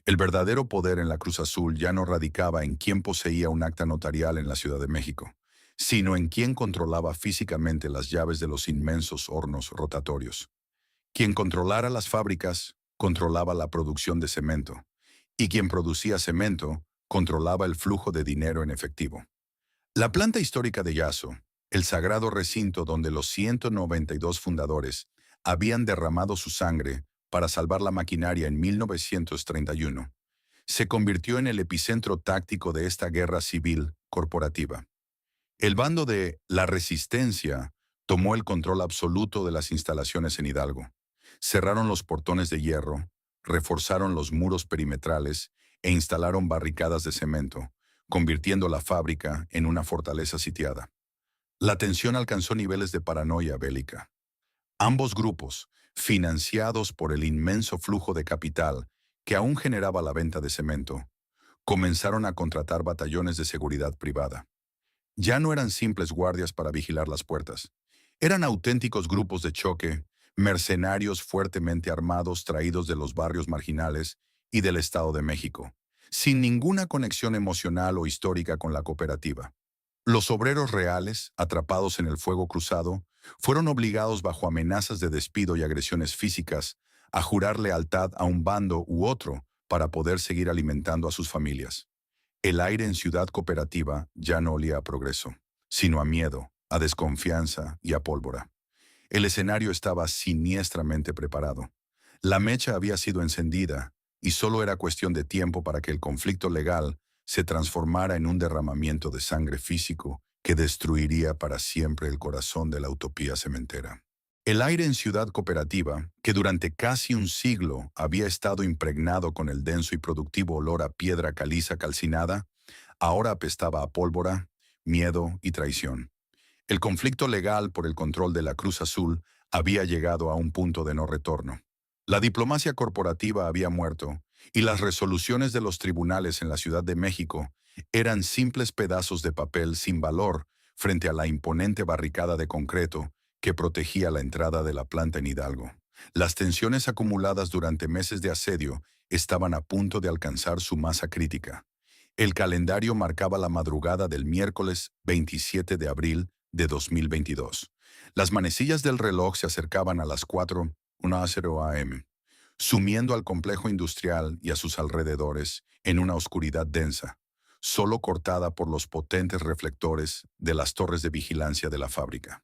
El verdadero poder en la Cruz Azul ya no radicaba en quién poseía un acta notarial en la Ciudad de México, sino en quién controlaba físicamente las llaves de los inmensos hornos rotatorios. Quien controlara las fábricas, controlaba la producción de cemento, y quien producía cemento, controlaba el flujo de dinero en efectivo. La planta histórica de Yaso, el sagrado recinto donde los 192 fundadores habían derramado su sangre para salvar la maquinaria en 1931, se convirtió en el epicentro táctico de esta guerra civil corporativa. El bando de la Resistencia tomó el control absoluto de las instalaciones en Hidalgo. Cerraron los portones de hierro, reforzaron los muros perimetrales e instalaron barricadas de cemento, convirtiendo la fábrica en una fortaleza sitiada. La tensión alcanzó niveles de paranoia bélica. Ambos grupos, financiados por el inmenso flujo de capital que aún generaba la venta de cemento, comenzaron a contratar batallones de seguridad privada. Ya no eran simples guardias para vigilar las puertas. Eran auténticos grupos de choque, mercenarios fuertemente armados traídos de los barrios marginales y del Estado de México, sin ninguna conexión emocional o histórica con la cooperativa. Los obreros reales, atrapados en el fuego cruzado, fueron obligados bajo amenazas de despido y agresiones físicas a jurar lealtad a un bando u otro para poder seguir alimentando a sus familias. El aire en Ciudad Cooperativa ya no olía a progreso, sino a miedo, a desconfianza y a pólvora. El escenario estaba siniestramente preparado. La mecha había sido encendida y solo era cuestión de tiempo para que el conflicto legal se transformara en un derramamiento de sangre físico que destruiría para siempre el corazón de la utopía cementera. El aire en Ciudad Cooperativa, que durante casi un siglo había estado impregnado con el denso y productivo olor a piedra caliza calcinada, ahora apestaba a pólvora, miedo y traición. El conflicto legal por el control de la Cruz Azul había llegado a un punto de no retorno. La diplomacia corporativa había muerto y las resoluciones de los tribunales en la Ciudad de México eran simples pedazos de papel sin valor frente a la imponente barricada de concreto que protegía la entrada de la planta en Hidalgo. Las tensiones acumuladas durante meses de asedio estaban a punto de alcanzar su masa crítica. El calendario marcaba la madrugada del miércoles 27 de abril de 2022. Las manecillas del reloj se acercaban a las 4:10 am, sumiendo al complejo industrial y a sus alrededores en una oscuridad densa, solo cortada por los potentes reflectores de las torres de vigilancia de la fábrica.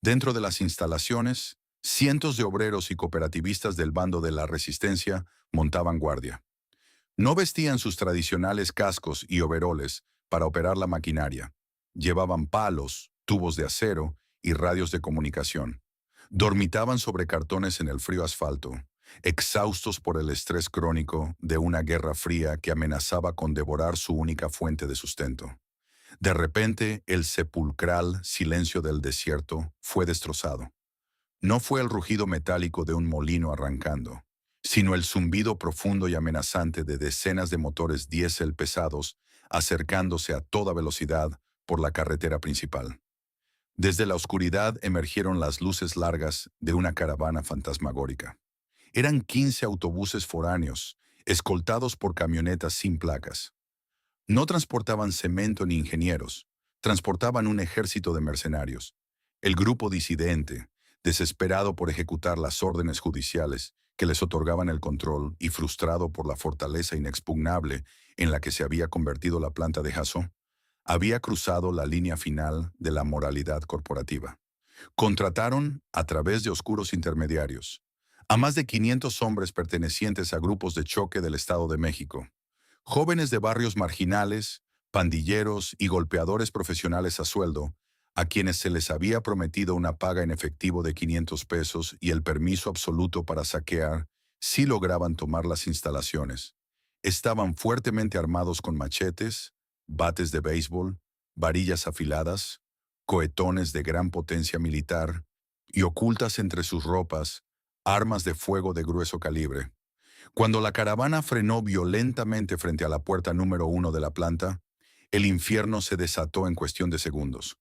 Dentro de las instalaciones, cientos de obreros y cooperativistas del bando de la Resistencia montaban guardia. No vestían sus tradicionales cascos y overoles para operar la maquinaria. Llevaban palos, tubos de acero y radios de comunicación. Dormitaban sobre cartones en el frío asfalto, exhaustos por el estrés crónico de una guerra fría que amenazaba con devorar su única fuente de sustento. De repente, el sepulcral silencio del desierto fue destrozado. No fue el rugido metálico de un molino arrancando, sino el zumbido profundo y amenazante de decenas de motores diésel pesados acercándose a toda velocidad por la carretera principal. Desde la oscuridad emergieron las luces largas de una caravana fantasmagórica. Eran 15 autobuses foráneos, escoltados por camionetas sin placas. No transportaban cemento ni ingenieros, transportaban un ejército de mercenarios. El grupo disidente, desesperado por ejecutar las órdenes judiciales que les otorgaban el control y frustrado por la fortaleza inexpugnable en la que se había convertido la planta de Jasso, había cruzado la línea final de la moralidad corporativa. Contrataron, a través de oscuros intermediarios, a más de 500 hombres pertenecientes a grupos de choque del Estado de México, jóvenes de barrios marginales, pandilleros y golpeadores profesionales a sueldo, a quienes se les había prometido una paga en efectivo de 500 pesos y el permiso absoluto para saquear si lograban tomar las instalaciones. Estaban fuertemente armados con machetes, bates de béisbol, varillas afiladas, cohetones de gran potencia militar y ocultas entre sus ropas, armas de fuego de grueso calibre. Cuando la caravana frenó violentamente frente a la puerta número 1 de la planta, el infierno se desató en cuestión de segundos.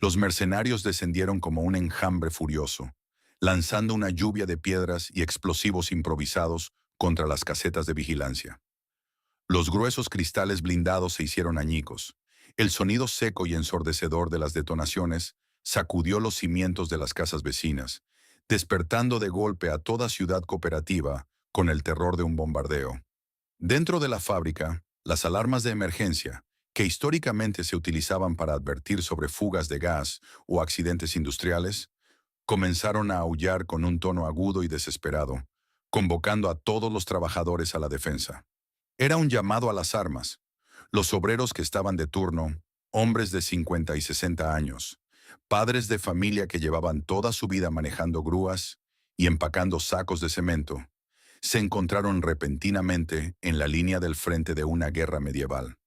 Los mercenarios descendieron como un enjambre furioso, lanzando una lluvia de piedras y explosivos improvisados contra las casetas de vigilancia. Los gruesos cristales blindados se hicieron añicos. El sonido seco y ensordecedor de las detonaciones sacudió los cimientos de las casas vecinas, despertando de golpe a toda ciudad cooperativa con el terror de un bombardeo. Dentro de la fábrica, las alarmas de emergencia, que históricamente se utilizaban para advertir sobre fugas de gas o accidentes industriales, comenzaron a aullar con un tono agudo y desesperado, convocando a todos los trabajadores a la defensa. Era un llamado a las armas. Los obreros que estaban de turno, hombres de 50 y 60 años, padres de familia que llevaban toda su vida manejando grúas y empacando sacos de cemento, se encontraron repentinamente en la línea del frente de una guerra medieval.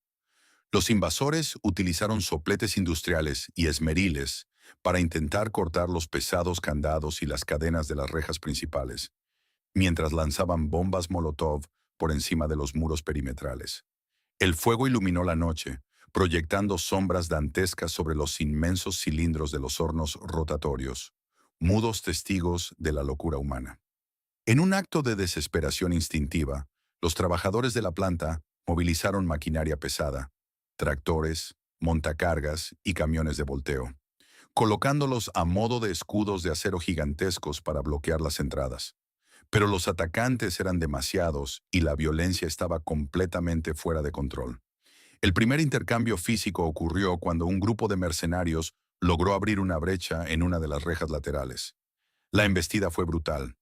Los invasores utilizaron sopletes industriales y esmeriles para intentar cortar los pesados candados y las cadenas de las rejas principales, mientras lanzaban bombas Molotov por encima de los muros perimetrales. El fuego iluminó la noche, proyectando sombras dantescas sobre los inmensos cilindros de los hornos rotatorios, mudos testigos de la locura humana. En un acto de desesperación instintiva, los trabajadores de la planta movilizaron maquinaria pesada, tractores, montacargas y camiones de volteo, colocándolos a modo de escudos de acero gigantescos para bloquear las entradas. Pero los atacantes eran demasiados y la violencia estaba completamente fuera de control. El primer intercambio físico ocurrió cuando un grupo de mercenarios logró abrir una brecha en una de las rejas laterales. La embestida fue brutal.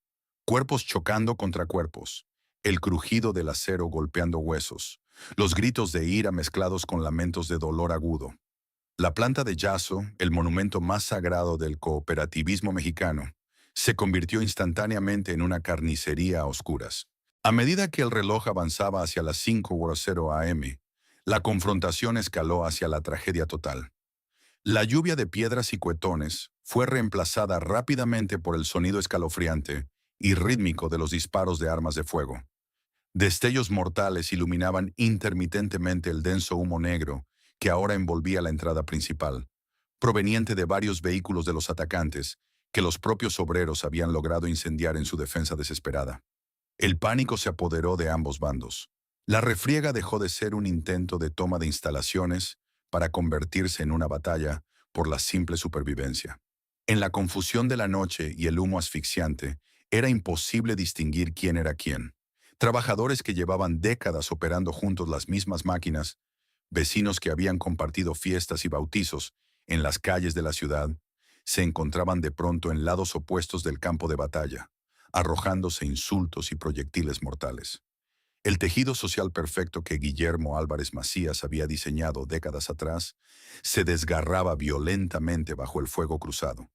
Cuerpos chocando contra cuerpos, el crujido del acero golpeando huesos, los gritos de ira mezclados con lamentos de dolor agudo. La planta de Jasso, el monumento más sagrado del cooperativismo mexicano, se convirtió instantáneamente en una carnicería a oscuras. A medida que el reloj avanzaba hacia las 5:00 am, la confrontación escaló hacia la tragedia total. La lluvia de piedras y cuetones fue reemplazada rápidamente por el sonido escalofriante y rítmico de los disparos de armas de fuego. Destellos mortales iluminaban intermitentemente el denso humo negro que ahora envolvía la entrada principal, proveniente de varios vehículos de los atacantes que los propios obreros habían logrado incendiar en su defensa desesperada. El pánico se apoderó de ambos bandos. La refriega dejó de ser un intento de toma de instalaciones para convertirse en una batalla por la simple supervivencia. En la confusión de la noche y el humo asfixiante, era imposible distinguir quién era quién. Trabajadores que llevaban décadas operando juntos las mismas máquinas, vecinos que habían compartido fiestas y bautizos en las calles de la ciudad, se encontraban de pronto en lados opuestos del campo de batalla, arrojándose insultos y proyectiles mortales. El tejido social perfecto que Guillermo Álvarez Macías había diseñado décadas atrás se desgarraba violentamente bajo el fuego cruzado.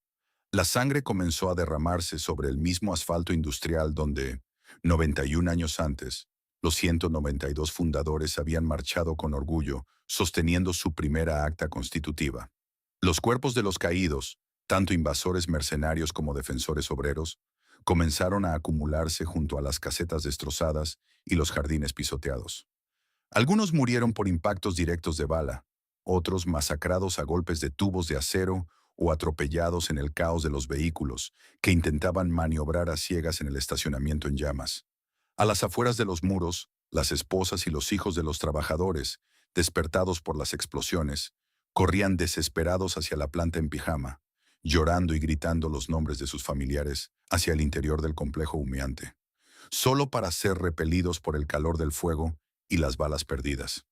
La sangre comenzó a derramarse sobre el mismo asfalto industrial donde, 91 años antes, Los 192 fundadores habían marchado con orgullo, sosteniendo su primera acta constitutiva. Los cuerpos de los caídos, tanto invasores mercenarios como defensores obreros, comenzaron a acumularse junto a las casetas destrozadas y los jardines pisoteados. Algunos murieron por impactos directos de bala, otros masacrados a golpes de tubos de acero o atropellados en el caos de los vehículos que intentaban maniobrar a ciegas en el estacionamiento en llamas. A las afueras de los muros, las esposas y los hijos de los trabajadores, despertados por las explosiones, corrían desesperados hacia la planta en pijama, llorando y gritando los nombres de sus familiares hacia el interior del complejo humeante, solo para ser repelidos por el calor del fuego y las balas perdidas.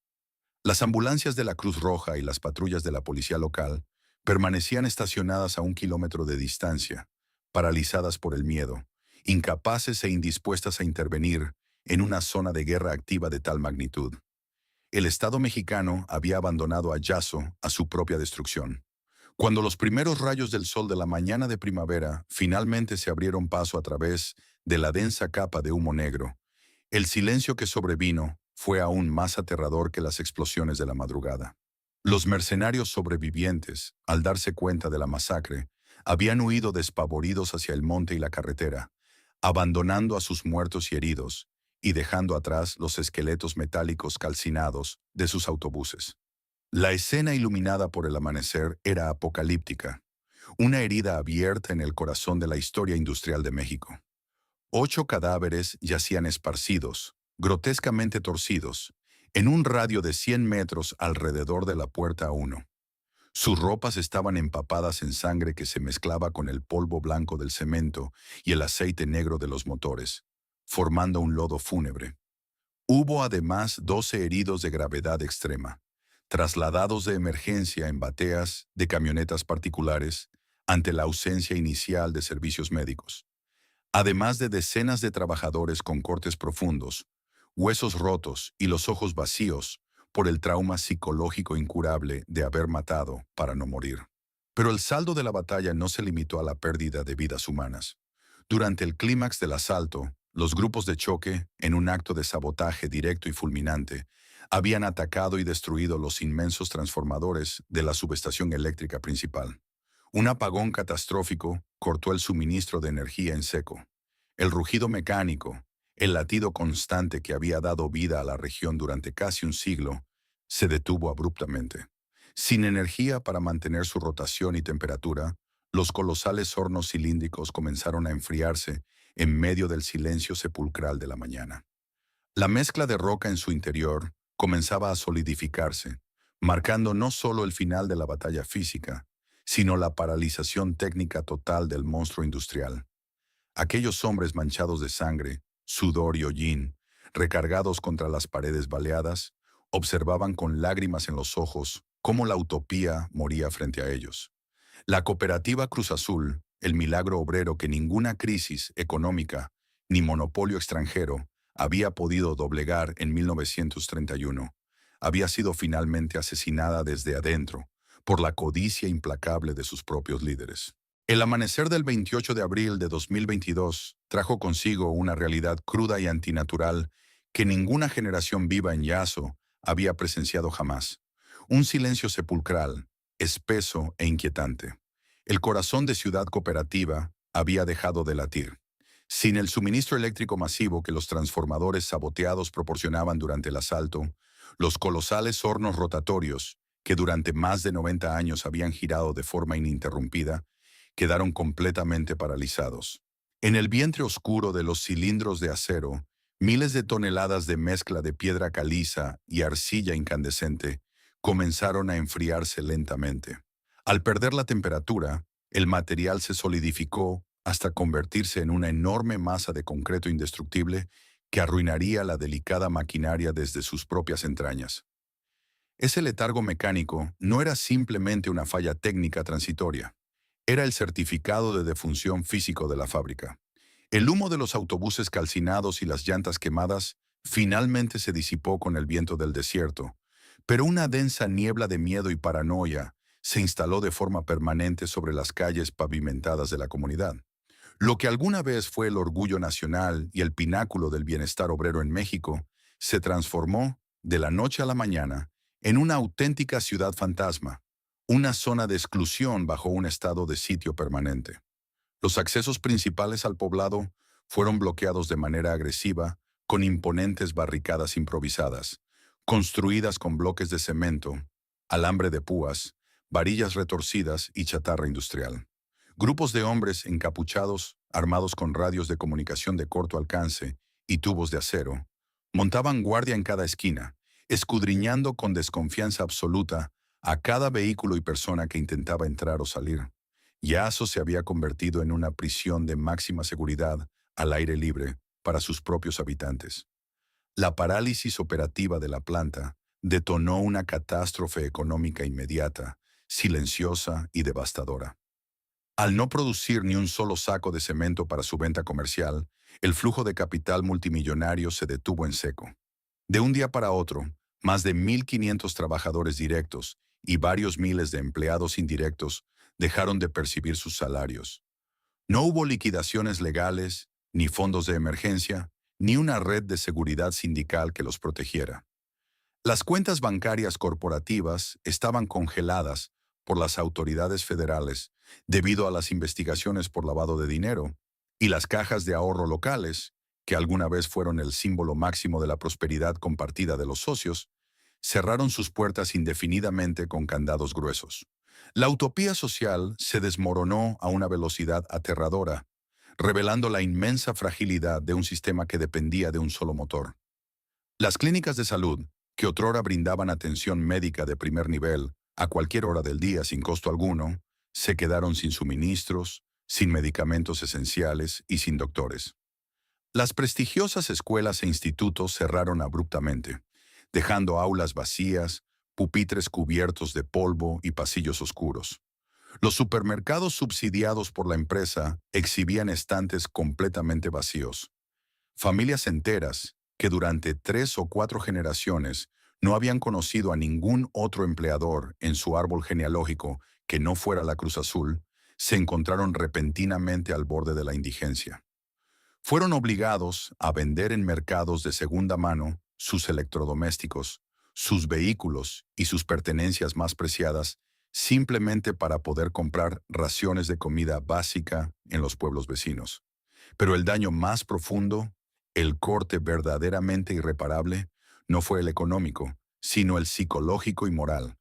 Las ambulancias de la Cruz Roja y las patrullas de la policía local permanecían estacionadas a 1 kilómetro de distancia, paralizadas por el miedo, incapaces e indispuestas a intervenir en una zona de guerra activa de tal magnitud. El Estado mexicano había abandonado a Yaso a su propia destrucción. Cuando los primeros rayos del sol de la mañana de primavera finalmente se abrieron paso a través de la densa capa de humo negro, el silencio que sobrevino fue aún más aterrador que las explosiones de la madrugada. Los mercenarios sobrevivientes, al darse cuenta de la masacre, habían huido despavoridos hacia el monte y la carretera, abandonando a sus muertos y heridos, y dejando atrás los esqueletos metálicos calcinados de sus autobuses. La escena iluminada por el amanecer era apocalíptica, una herida abierta en el corazón de la historia industrial de México. 8 cadáveres yacían esparcidos, grotescamente torcidos, en un radio de 100 metros alrededor de la puerta 1. Sus ropas estaban empapadas en sangre que se mezclaba con el polvo blanco del cemento y el aceite negro de los motores, formando un lodo fúnebre. Hubo además 12 heridos de gravedad extrema, trasladados de emergencia en bateas de camionetas particulares ante la ausencia inicial de servicios médicos, además de decenas de trabajadores con cortes profundos, huesos rotos y los ojos vacíos por el trauma psicológico incurable de haber matado para no morir. Pero el saldo de la batalla no se limitó a la pérdida de vidas humanas. Durante el clímax del asalto, los grupos de choque, en un acto de sabotaje directo y fulminante, habían atacado y destruido los inmensos transformadores de la subestación eléctrica principal. Un apagón catastrófico cortó el suministro de energía en seco. El rugido mecánico, el latido constante que había dado vida a la región durante casi un siglo, se detuvo abruptamente. Sin energía para mantener su rotación y temperatura, los colosales hornos cilíndricos comenzaron a enfriarse en medio del silencio sepulcral de la mañana. La mezcla de roca en su interior comenzaba a solidificarse, marcando no solo el final de la batalla física, sino la paralización técnica total del monstruo industrial. Aquellos hombres manchados de sangre, sudor y hollín, recargados contra las paredes baleadas, observaban con lágrimas en los ojos cómo la utopía moría frente a ellos. La cooperativa Cruz Azul, el milagro obrero que ninguna crisis económica ni monopolio extranjero había podido doblegar en 1931, había sido finalmente asesinada desde adentro por la codicia implacable de sus propios líderes. El amanecer del 28 de abril de 2022 trajo consigo una realidad cruda y antinatural que ninguna generación viva en Yaso había presenciado jamás. Un silencio sepulcral, espeso e inquietante. El corazón de Ciudad Cooperativa había dejado de latir. Sin el suministro eléctrico masivo que los transformadores saboteados proporcionaban durante el asalto, los colosales hornos rotatorios, que durante más de 90 años habían girado de forma ininterrumpida, quedaron completamente paralizados. En el vientre oscuro de los cilindros de acero, miles de toneladas de mezcla de piedra caliza y arcilla incandescente comenzaron a enfriarse lentamente. Al perder la temperatura, el material se solidificó hasta convertirse en una enorme masa de concreto indestructible que arruinaría la delicada maquinaria desde sus propias entrañas. Ese letargo mecánico no era simplemente una falla técnica transitoria. Era el certificado de defunción físico de la fábrica. El humo de los autobuses calcinados y las llantas quemadas finalmente se disipó con el viento del desierto, pero una densa niebla de miedo y paranoia se instaló de forma permanente sobre las calles pavimentadas de la comunidad. Lo que alguna vez fue el orgullo nacional y el pináculo del bienestar obrero en México se transformó, de la noche a la mañana, en una auténtica ciudad fantasma, una zona de exclusión bajo un estado de sitio permanente. Los accesos principales al poblado fueron bloqueados de manera agresiva con imponentes barricadas improvisadas, construidas con bloques de cemento, alambre de púas, varillas retorcidas y chatarra industrial. Grupos de hombres encapuchados, armados con radios de comunicación de corto alcance y tubos de acero, montaban guardia en cada esquina, escudriñando con desconfianza absoluta a cada vehículo y persona que intentaba entrar o salir. Yaso se había convertido en una prisión de máxima seguridad al aire libre para sus propios habitantes. La parálisis operativa de la planta detonó una catástrofe económica inmediata, silenciosa y devastadora. Al no producir ni un solo saco de cemento para su venta comercial, el flujo de capital multimillonario se detuvo en seco. De un día para otro, más de 1.500 trabajadores directos y varios miles de empleados indirectos dejaron de percibir sus salarios. No hubo liquidaciones legales, ni fondos de emergencia, ni una red de seguridad sindical que los protegiera. Las cuentas bancarias corporativas estaban congeladas por las autoridades federales debido a las investigaciones por lavado de dinero, y las cajas de ahorro locales, que alguna vez fueron el símbolo máximo de la prosperidad compartida de los socios, cerraron sus puertas indefinidamente con candados gruesos. La utopía social se desmoronó a una velocidad aterradora, revelando la inmensa fragilidad de un sistema que dependía de un solo motor. Las clínicas de salud, que otrora brindaban atención médica de primer nivel a cualquier hora del día sin costo alguno, se quedaron sin suministros, sin medicamentos esenciales y sin doctores. Las prestigiosas escuelas e institutos cerraron abruptamente, dejando aulas vacías, pupitres cubiertos de polvo y pasillos oscuros. Los supermercados subsidiados por la empresa exhibían estantes completamente vacíos. Familias enteras, que durante 3 o 4 generaciones no habían conocido a ningún otro empleador en su árbol genealógico que no fuera la Cruz Azul, se encontraron repentinamente al borde de la indigencia. Fueron obligados a vender en mercados de segunda mano sus electrodomésticos, sus vehículos y sus pertenencias más preciadas simplemente para poder comprar raciones de comida básica en los pueblos vecinos. Pero el daño más profundo, el corte verdaderamente irreparable, no fue el económico, sino el psicológico y moral.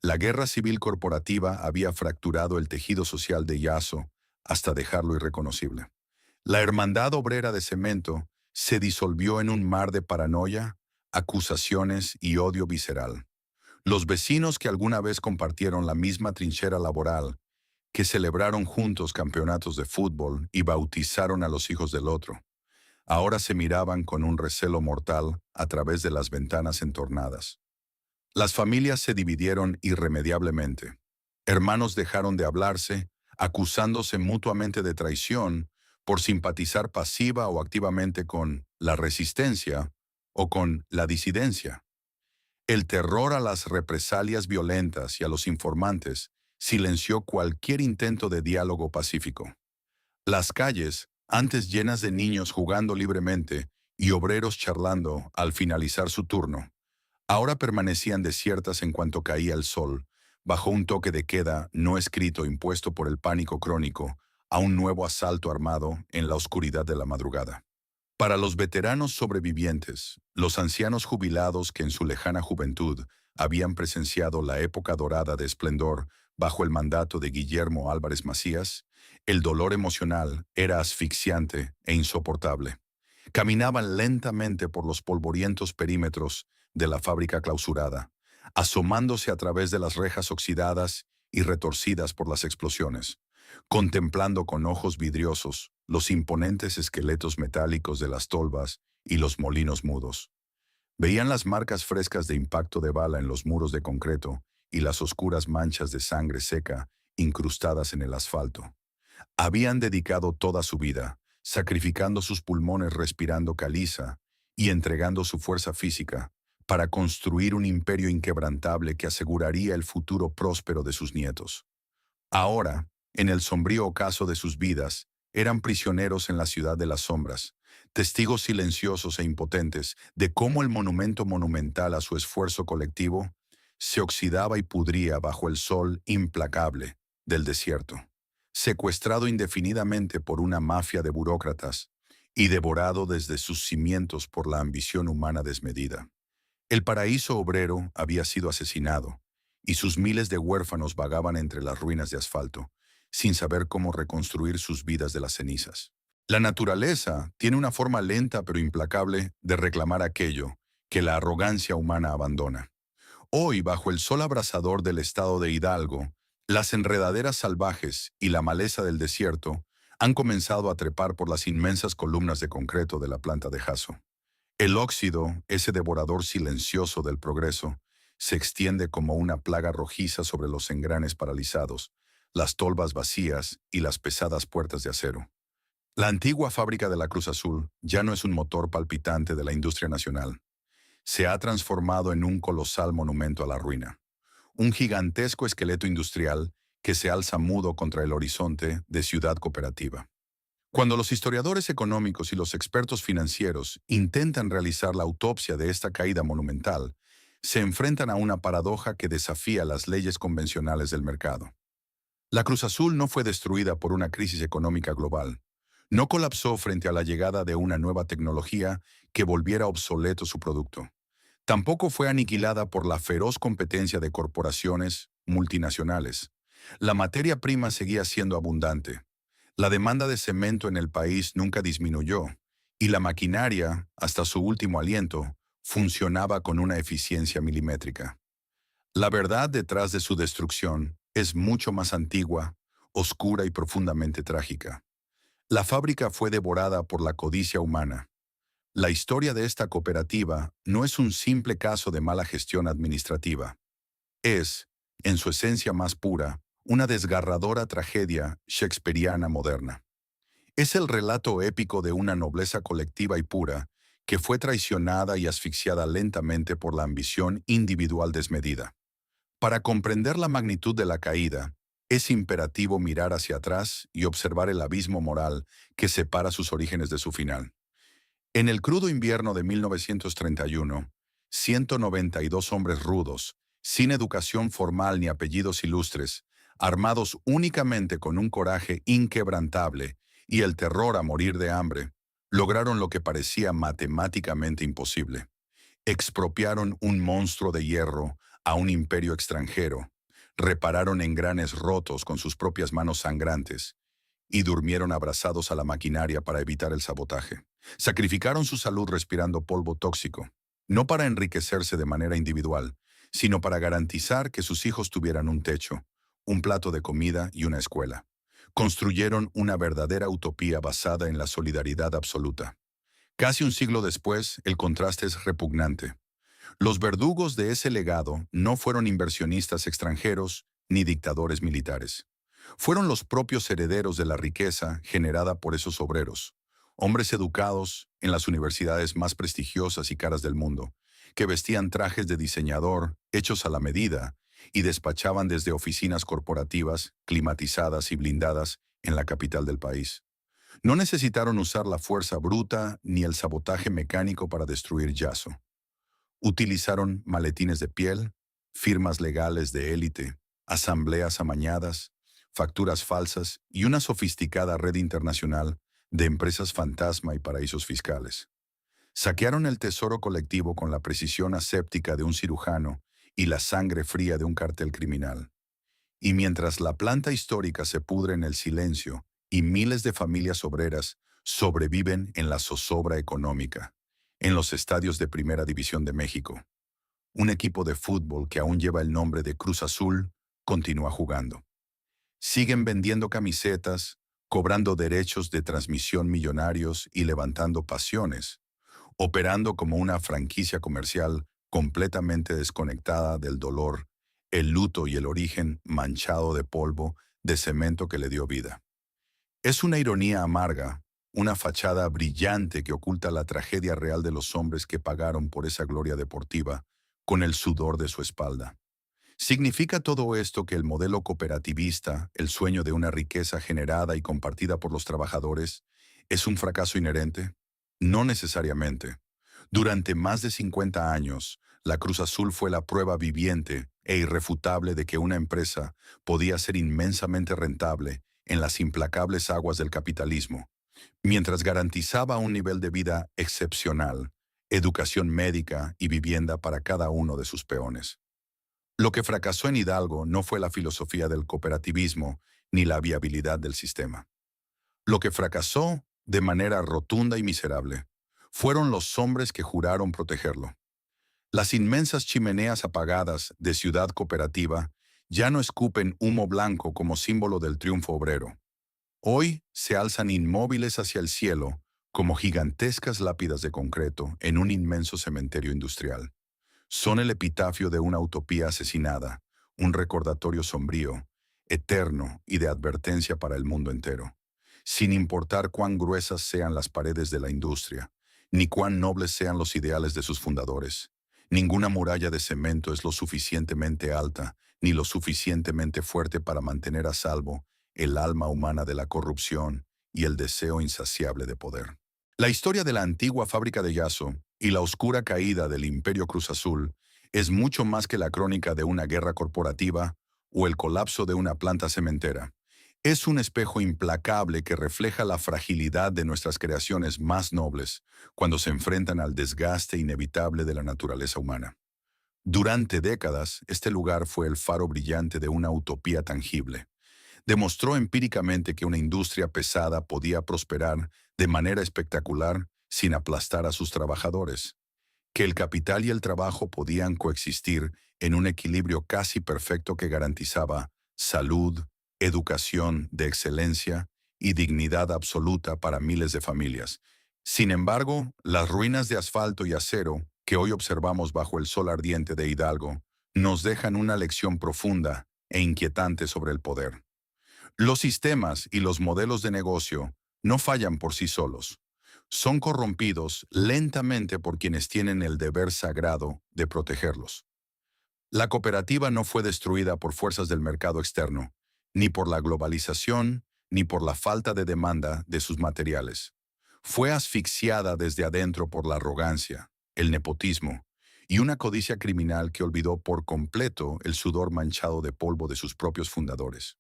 La guerra civil corporativa había fracturado el tejido social de Yaso hasta dejarlo irreconocible. La hermandad obrera de cemento se disolvió en un mar de paranoia, acusaciones y odio visceral. Los vecinos que alguna vez compartieron la misma trinchera laboral, que celebraron juntos campeonatos de fútbol y bautizaron a los hijos del otro, ahora se miraban con un recelo mortal a través de las ventanas entornadas. Las familias se dividieron irremediablemente. Hermanos dejaron de hablarse, acusándose mutuamente de traición por simpatizar pasiva o activamente con la resistencia o con la disidencia. El terror a las represalias violentas y a los informantes silenció cualquier intento de diálogo pacífico. Las calles, antes llenas de niños jugando libremente y obreros charlando al finalizar su turno, ahora permanecían desiertas en cuanto caía el sol, bajo un toque de queda no escrito impuesto por el pánico crónico a un nuevo asalto armado en la oscuridad de la madrugada. Para los veteranos sobrevivientes, los ancianos jubilados que en su lejana juventud habían presenciado la época dorada de esplendor bajo el mandato de Guillermo Álvarez Macías, el dolor emocional era asfixiante e insoportable. Caminaban lentamente por los polvorientos perímetros de la fábrica clausurada, asomándose a través de las rejas oxidadas y retorcidas por las explosiones, contemplando con ojos vidriosos los imponentes esqueletos metálicos de las tolvas y los molinos mudos. Veían las marcas frescas de impacto de bala en los muros de concreto y las oscuras manchas de sangre seca incrustadas en el asfalto. Habían dedicado toda su vida, sacrificando sus pulmones respirando caliza y entregando su fuerza física para construir un imperio inquebrantable que aseguraría el futuro próspero de sus nietos. Ahora, en el sombrío ocaso de sus vidas, eran prisioneros en la ciudad de las sombras, testigos silenciosos e impotentes de cómo el monumento monumental a su esfuerzo colectivo se oxidaba y pudría bajo el sol implacable del desierto, secuestrado indefinidamente por una mafia de burócratas y devorado desde sus cimientos por la ambición humana desmedida. El paraíso obrero había sido asesinado, y sus miles de huérfanos vagaban entre las ruinas de asfalto, sin saber cómo reconstruir sus vidas de las cenizas. La naturaleza tiene una forma lenta pero implacable de reclamar aquello que la arrogancia humana abandona. Hoy, bajo el sol abrasador del estado de Hidalgo, las enredaderas salvajes y la maleza del desierto han comenzado a trepar por las inmensas columnas de concreto de la planta de Jaso. El óxido, ese devorador silencioso del progreso, se extiende como una plaga rojiza sobre los engranes paralizados, las tolvas vacías y las pesadas puertas de acero. La antigua fábrica de la Cruz Azul ya no es un motor palpitante de la industria nacional. Se ha transformado en un colosal monumento a la ruina, un gigantesco esqueleto industrial que se alza mudo contra el horizonte de ciudad cooperativa. Cuando los historiadores económicos y los expertos financieros intentan realizar la autopsia de esta caída monumental, se enfrentan a una paradoja que desafía las leyes convencionales del mercado. La Cruz Azul no fue destruida por una crisis económica global. No colapsó frente a la llegada de una nueva tecnología que volviera obsoleto su producto. Tampoco fue aniquilada por la feroz competencia de corporaciones multinacionales. La materia prima seguía siendo abundante. La demanda de cemento en el país nunca disminuyó, y la maquinaria, hasta su último aliento, funcionaba con una eficiencia milimétrica. La verdad detrás de su destrucción es mucho más antigua, oscura y profundamente trágica. La fábrica fue devorada por la codicia humana. La historia de esta cooperativa no es un simple caso de mala gestión administrativa. Es, en su esencia más pura, una desgarradora tragedia shakespeariana moderna. Es el relato épico de una nobleza colectiva y pura que fue traicionada y asfixiada lentamente por la ambición individual desmedida. Para comprender la magnitud de la caída, es imperativo mirar hacia atrás y observar el abismo moral que separa sus orígenes de su final. En el crudo invierno de 1931, 192 hombres rudos, sin educación formal ni apellidos ilustres, armados únicamente con un coraje inquebrantable y el terror a morir de hambre, lograron lo que parecía matemáticamente imposible. Expropiaron un monstruo de hierro a un imperio extranjero, repararon engranes rotos con sus propias manos sangrantes y durmieron abrazados a la maquinaria para evitar el sabotaje. Sacrificaron su salud respirando polvo tóxico, no para enriquecerse de manera individual, sino para garantizar que sus hijos tuvieran un techo, un plato de comida y una escuela. Construyeron una verdadera utopía basada en la solidaridad absoluta. Casi un siglo después, el contraste es repugnante. Los verdugos de ese legado no fueron inversionistas extranjeros ni dictadores militares. Fueron los propios herederos de la riqueza generada por esos obreros, hombres educados en las universidades más prestigiosas y caras del mundo, que vestían trajes de diseñador hechos a la medida y despachaban desde oficinas corporativas climatizadas y blindadas en la capital del país. No necesitaron usar la fuerza bruta ni el sabotaje mecánico para destruir Yaso. Utilizaron maletines de piel, firmas legales de élite, asambleas amañadas, facturas falsas y una sofisticada red internacional de empresas fantasma y paraísos fiscales. Saquearon el tesoro colectivo con la precisión aséptica de un cirujano y la sangre fría de un cartel criminal. Y mientras la planta histórica se pudre en el silencio y miles de familias obreras sobreviven en la zozobra económica, en los estadios de Primera División de México, un equipo de fútbol que aún lleva el nombre de Cruz Azul continúa jugando. Siguen vendiendo camisetas, cobrando derechos de transmisión millonarios y levantando pasiones, operando como una franquicia comercial completamente desconectada del dolor, el luto y el origen manchado de polvo de cemento que le dio vida. Es una ironía amarga, una fachada brillante que oculta la tragedia real de los hombres que pagaron por esa gloria deportiva con el sudor de su espalda. ¿Significa todo esto que el modelo cooperativista, el sueño de una riqueza generada y compartida por los trabajadores, es un fracaso inherente? No necesariamente. Durante más de 50 años, la Cruz Azul fue la prueba viviente e irrefutable de que una empresa podía ser inmensamente rentable en las implacables aguas del capitalismo, mientras garantizaba un nivel de vida excepcional, educación médica y vivienda para cada uno de sus peones. Lo que fracasó en Hidalgo no fue la filosofía del cooperativismo ni la viabilidad del sistema. Lo que fracasó de manera rotunda y miserable fueron los hombres que juraron protegerlo. Las inmensas chimeneas apagadas de Ciudad Cooperativa ya no escupen humo blanco como símbolo del triunfo obrero. Hoy se alzan inmóviles hacia el cielo como gigantescas lápidas de concreto en un inmenso cementerio industrial. Son el epitafio de una utopía asesinada, un recordatorio sombrío, eterno y de advertencia para el mundo entero. Sin importar cuán gruesas sean las paredes de la industria, ni cuán nobles sean los ideales de sus fundadores, ninguna muralla de cemento es lo suficientemente alta ni lo suficientemente fuerte para mantener a salvo el alma humana de la corrupción y el deseo insaciable de poder. La historia de la antigua fábrica de Yaso y la oscura caída del Imperio Cruz Azul es mucho más que la crónica de una guerra corporativa o el colapso de una planta cementera. Es un espejo implacable que refleja la fragilidad de nuestras creaciones más nobles cuando se enfrentan al desgaste inevitable de la naturaleza humana. Durante décadas, este lugar fue el faro brillante de una utopía tangible. Demostró empíricamente que una industria pesada podía prosperar de manera espectacular sin aplastar a sus trabajadores, que el capital y el trabajo podían coexistir en un equilibrio casi perfecto que garantizaba salud, educación de excelencia y dignidad absoluta para miles de familias. Sin embargo, las ruinas de asfalto y acero que hoy observamos bajo el sol ardiente de Hidalgo nos dejan una lección profunda e inquietante sobre el poder. Los sistemas y los modelos de negocio no fallan por sí solos. Son corrompidos lentamente por quienes tienen el deber sagrado de protegerlos. La cooperativa no fue destruida por fuerzas del mercado externo, ni por la globalización, ni por la falta de demanda de sus materiales. Fue asfixiada desde adentro por la arrogancia, el nepotismo y una codicia criminal que olvidó por completo el sudor manchado de polvo de sus propios fundadores.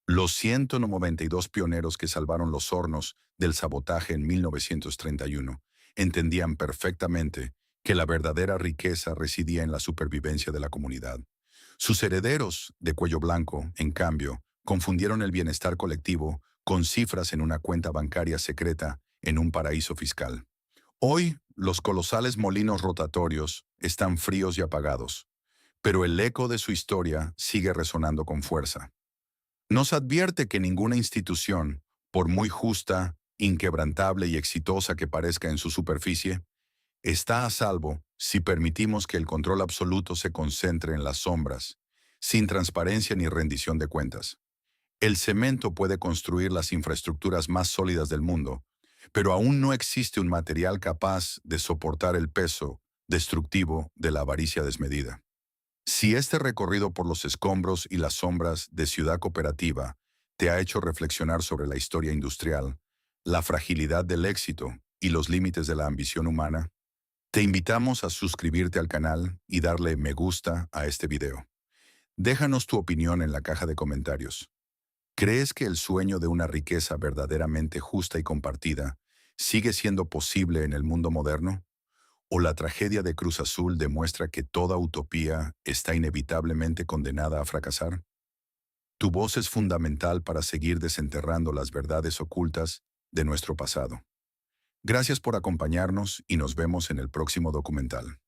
Los 192 pioneros que salvaron los hornos del sabotaje en 1931 entendían perfectamente que la verdadera riqueza residía en la supervivencia de la comunidad. Sus herederos, de cuello blanco, en cambio, confundieron el bienestar colectivo con cifras en una cuenta bancaria secreta en un paraíso fiscal. Hoy, los colosales molinos rotatorios están fríos y apagados, pero el eco de su historia sigue resonando con fuerza. Nos advierte que ninguna institución, por muy justa, inquebrantable y exitosa que parezca en su superficie, está a salvo si permitimos que el control absoluto se concentre en las sombras, sin transparencia ni rendición de cuentas. El cemento puede construir las infraestructuras más sólidas del mundo, pero aún no existe un material capaz de soportar el peso destructivo de la avaricia desmedida. Si este recorrido por los escombros y las sombras de Ciudad Cooperativa te ha hecho reflexionar sobre la historia industrial, la fragilidad del éxito y los límites de la ambición humana, te invitamos a suscribirte al canal y darle me gusta a este video. Déjanos tu opinión en la caja de comentarios. ¿Crees que el sueño de una riqueza verdaderamente justa y compartida sigue siendo posible en el mundo moderno? ¿O la tragedia de Cruz Azul demuestra que toda utopía está inevitablemente condenada a fracasar? Tu voz es fundamental para seguir desenterrando las verdades ocultas de nuestro pasado. Gracias por acompañarnos y nos vemos en el próximo documental.